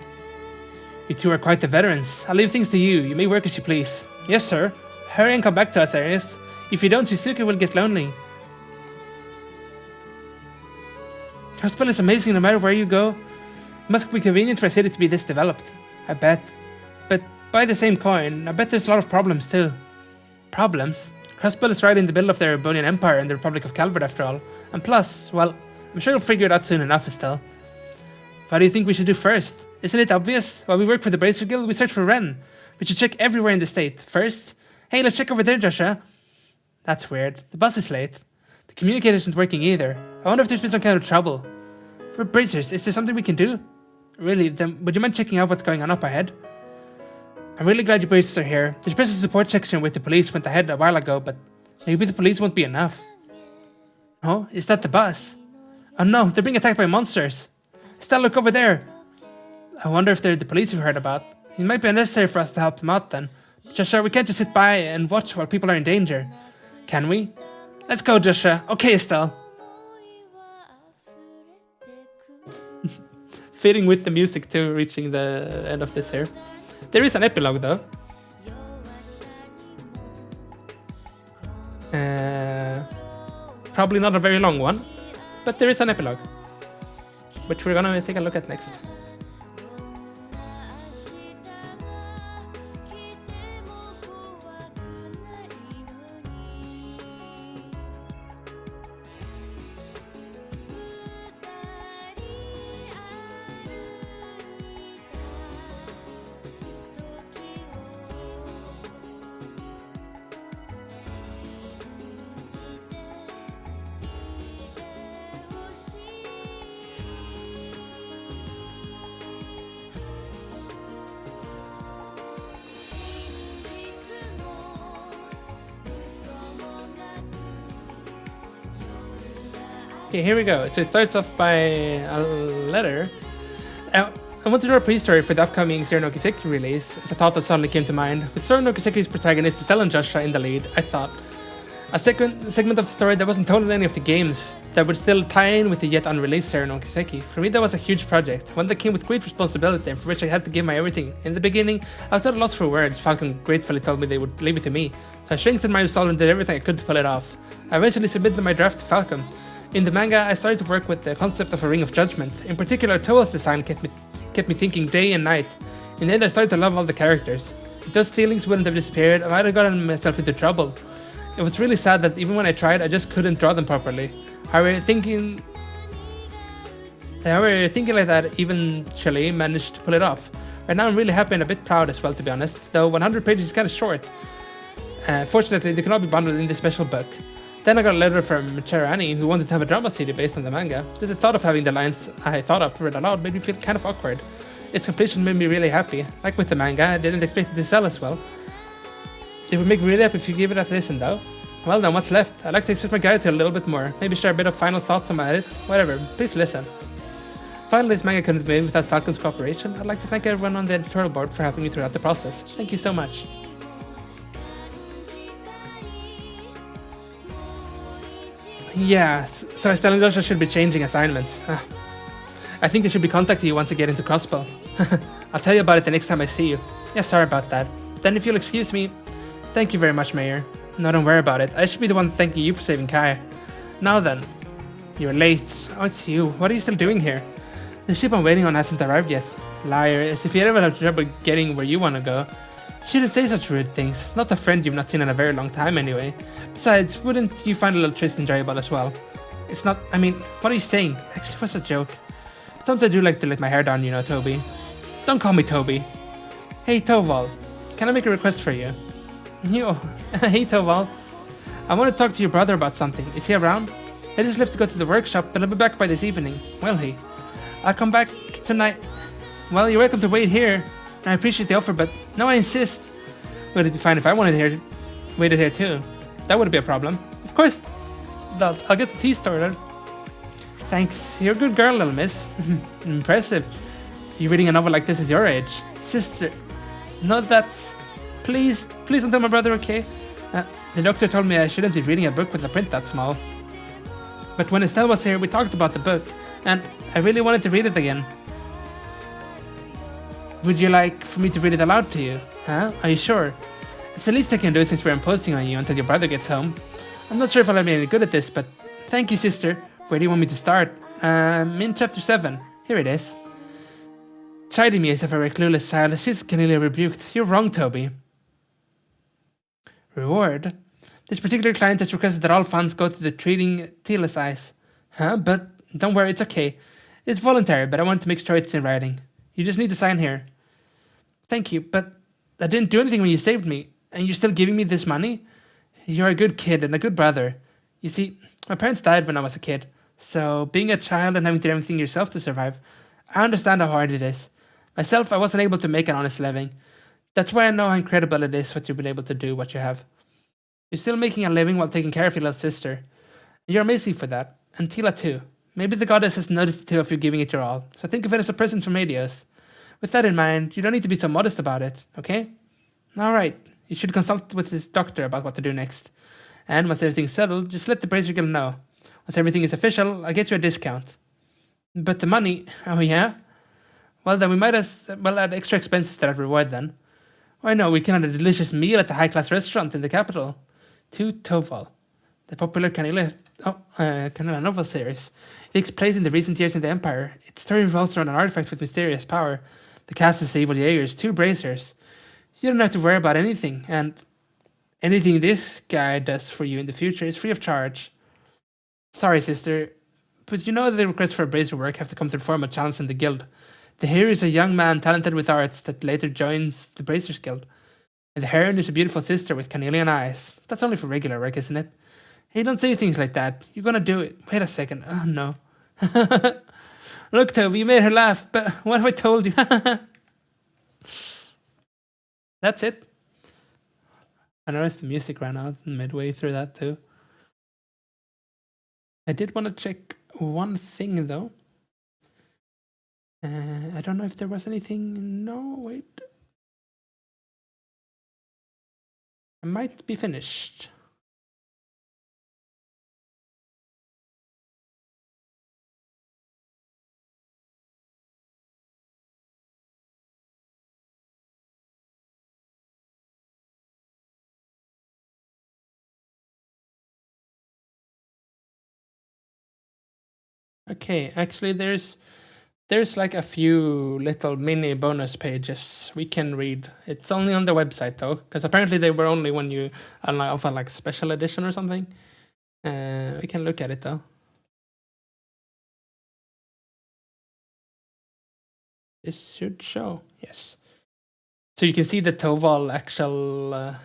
You two are quite the veterans. I'll leave things to you. You may work as you please. Yes, sir. Hurry and come back to us, Arius. If you don't, Shizuka will get lonely. Crossbow is amazing no matter where you go. It must be convenient for a city to be this developed. I bet. But by the same coin, I bet there's a lot of problems too. Problems? Crossbow is right in the middle of the Erebonian Empire and the Republic of Calvert after all. And plus, well, I'm sure you'll figure it out soon enough, Estelle. What do you think we should do first? Isn't it obvious? While we work for the Brazier Guild, we search for Ren. We should check everywhere in the state. First, hey, let's check over there, Joshua. That's weird. The bus is late. The communicator isn't working either. I wonder if there's been some kind of trouble. For Braziers, is there something we can do? Really, then would you mind checking out what's going on up ahead? I'm really glad you Braziers are here. The special support section with the police went ahead a while ago, but maybe the police won't be enough. Oh, is that the bus? Oh no, they're being attacked by monsters. Stella, look over there. I wonder if they're the police we've heard about. It might be unnecessary for us to help them out then. Joshua, we can't just sit by and watch while people are in danger. Can we? Let's go, Joshua. Okay, Estelle. Fitting with the music too, reaching the end of this here. There is an epilogue though. Probably not a very long one, but there is an epilogue, which we're gonna take a look at next. Okay, here we go. So it starts off by a letter. I want to draw a pre-story for the upcoming Zero no Kiseki release. It's a thought that suddenly came to mind. With Zero no Kiseki's protagonist Estelle and Joshua in the lead, I thought a segment of the story that wasn't told in any of the games that would still tie in with the yet unreleased Zero no Kiseki. For me, that was a huge project, one that came with great responsibility and for which I had to give my everything. In the beginning, I was at a loss for words. Falcon gratefully told me they would leave it to me, so I strengthened my resolve and did everything I could to pull it off. I eventually submitted my draft to Falcon. In the manga, I started to work with the concept of a Ring of Judgment. In particular, Toa's design kept me thinking day and night. In the end, I started to love all the characters. If those feelings wouldn't have disappeared, I might have gotten myself into trouble. It was really sad that even when I tried, I just couldn't draw them properly. However, thinking However, thinking like that eventually managed to pull it off. Right now I'm really happy and a bit proud as well, to be honest, though 100 pages is kind of short. Fortunately, they can all be bundled in this special book. Then I got a letter from Cherani, who wanted to have a drama CD based on the manga. Just the thought of having the lines I thought of read aloud made me feel kind of awkward. Its completion made me really happy. Like with the manga, I didn't expect it to sell as well. It would make me really happy if you give it a listen though. Well then, what's left? I'd like to express my gratitude a little bit more. Maybe share a bit of final thoughts about it. Whatever, please listen. Finally, this manga couldn't have been made without Falcon's cooperation. I'd like to thank everyone on the editorial board for helping me throughout the process. Thank you so much. Yeah, so Stellan should be changing assignments. I think they should be contacting you once they get into Crossbow. I'll tell you about it the next time I see you. Yeah, sorry about that. Then if you'll excuse me, thank you very much, Mayor. No, don't worry about it. I should be the one thanking you for saving Kai. Now then. You're late. Oh, it's you. What are you still doing here? The ship I'm waiting on hasn't arrived yet. Liar, as if you ever have trouble getting where you want to go. Shouldn't say such rude things. Not a friend you've not seen in a very long time anyway. Besides, wouldn't you find a little tryst enjoyable as well? It's not, I mean, what are you saying? Actually, it was a joke. Sometimes I do like to let my hair down, you know, Toby. Don't call me Toby. Hey, Toval. Can I make a request for you? Yo, hey, Toval. I want to talk to your brother about something. Is he around? I just left to go to the workshop, but I'll be back by this evening. Will he? I'll come back tonight. Well, you're welcome to wait here. I appreciate the offer, but no, I insist. Would it be fine if I waited here too? That wouldn't be a problem. Of course, I'll get the tea started. Thanks. You're a good girl, little miss. Impressive. You reading a novel like this is your age. Sister. No, that's... Please don't tell my brother, okay? The doctor told me I shouldn't be reading a book with a print that small. But when Estelle was here, we talked about the book, and I really wanted to read it again. Would you like for me to read it aloud to you? Huh? Are you sure? It's the least I can do since we're imposing on you until your brother gets home. I'm not sure if I'll be any good at this, but thank you, sister. Where do you want me to start? In chapter 7. Here it is. Chiding me as if I were a clueless child, she's cannily rebuked. You're wrong, Toby. Reward? This particular client has requested that all funds go to the treating Teal's eyes. Huh? But don't worry, it's okay. It's voluntary, but I want to make sure it's in writing. You just need to sign here. Thank you, but I didn't do anything when you saved me, and you're still giving me this money? You're a good kid and a good brother. You see, my parents died when I was a kid, so being a child and having to do everything yourself to survive, I understand how hard it is. Myself, I wasn't able to make an honest living. That's why I know how incredible it is what you've been able to do, what you have. You're still making a living while taking care of your little sister. You're amazing for that, and Tila too. Maybe the goddess has noticed the two of you giving it your all, so think of it as a present from Adios. With that in mind, you don't need to be so modest about it, okay? Alright, you should consult with his doctor about what to do next. And once everything's settled, just let the Brazier Guild know. Once everything is official, I'll get you a discount. But the money, oh yeah? Well then we might as well add extra expenses to that reward then. Why no, we can have a delicious meal at the high-class restaurant in the capital. To Toval, the popular Canela novel series. It takes place in the recent years in the Empire. Its story revolves around an artifact with mysterious power. The cast is evil Jaegers, 2 bracers. You don't have to worry about anything, and anything this guy does for you in the future is free of charge. Sorry, sister, but you know the requests for bracer work have to come through the form of challenge in the guild. The hero is a young man talented with arts that later joins the Bracers Guild. And the heroine is a beautiful sister with carnelian eyes. That's only for regular work, isn't it? Hey, don't say things like that. You're gonna do it. Wait a second. Oh, no. Look, Toby, you made her laugh, but what have I told you? That's it. I noticed the music ran out midway through that, too. I did want to check one thing, though. I don't know if there was anything... No, wait. I might be finished. Okay, actually there's like a few little mini bonus pages we can read. It's only on the website though, because apparently they were only when you offer like special edition or something. We can look at it though. This should show. Yes. So you can see the Toval actual...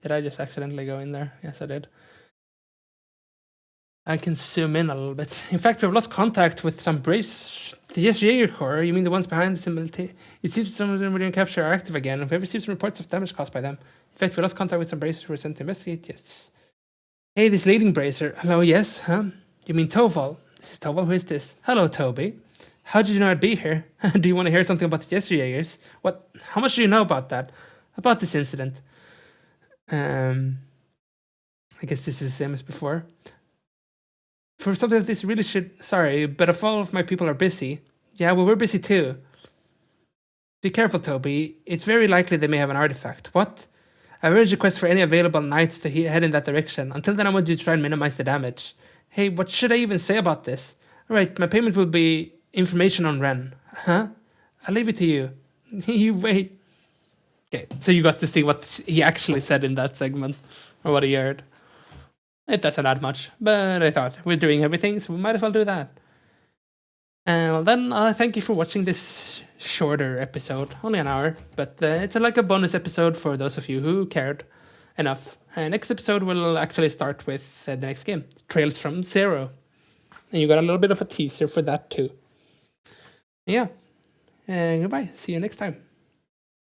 did I just accidentally go in there? Yes, I did. I can zoom in a little bit. In fact, we've lost contact with some brace. Yes, Jaeger Corps. You mean the ones behind the simultaneous? It seems some of them were doing capture are active again. Have we received some reports of damage caused by them? In fact, we lost contact with some bracers who were sent to investigate. Yes. Hey, this leading bracer. Hello, yes, huh? You mean Toval? This is Toval. Who is this? Hello, Toby. How did you know I'd be here? Do you want to hear something about the Yes Jaegers? What? How much do you know about that? About this incident? I guess this is the same as before. For something like this, really should... Sorry, but if all of my people are busy... Yeah, well, we're busy too. Be careful, Toby. It's very likely they may have an artifact. What? I urge request for any available knights to head in that direction. Until then, I want you to try and minimize the damage. Hey, what should I even say about this? Alright, my payment will be information on Ren. Huh? I'll leave it to you. You wait. Okay, so you got to see what he actually said in that segment. Or what he heard. It doesn't add much, but I thought we're doing everything, so we might as well do that. Well then, thank you for watching this shorter episode, only an hour, but it's like a bonus episode for those of you who cared enough. Next episode will actually start with the next game, Trails from Zero. And you got a little bit of a teaser for that too. Yeah, goodbye, see you next time.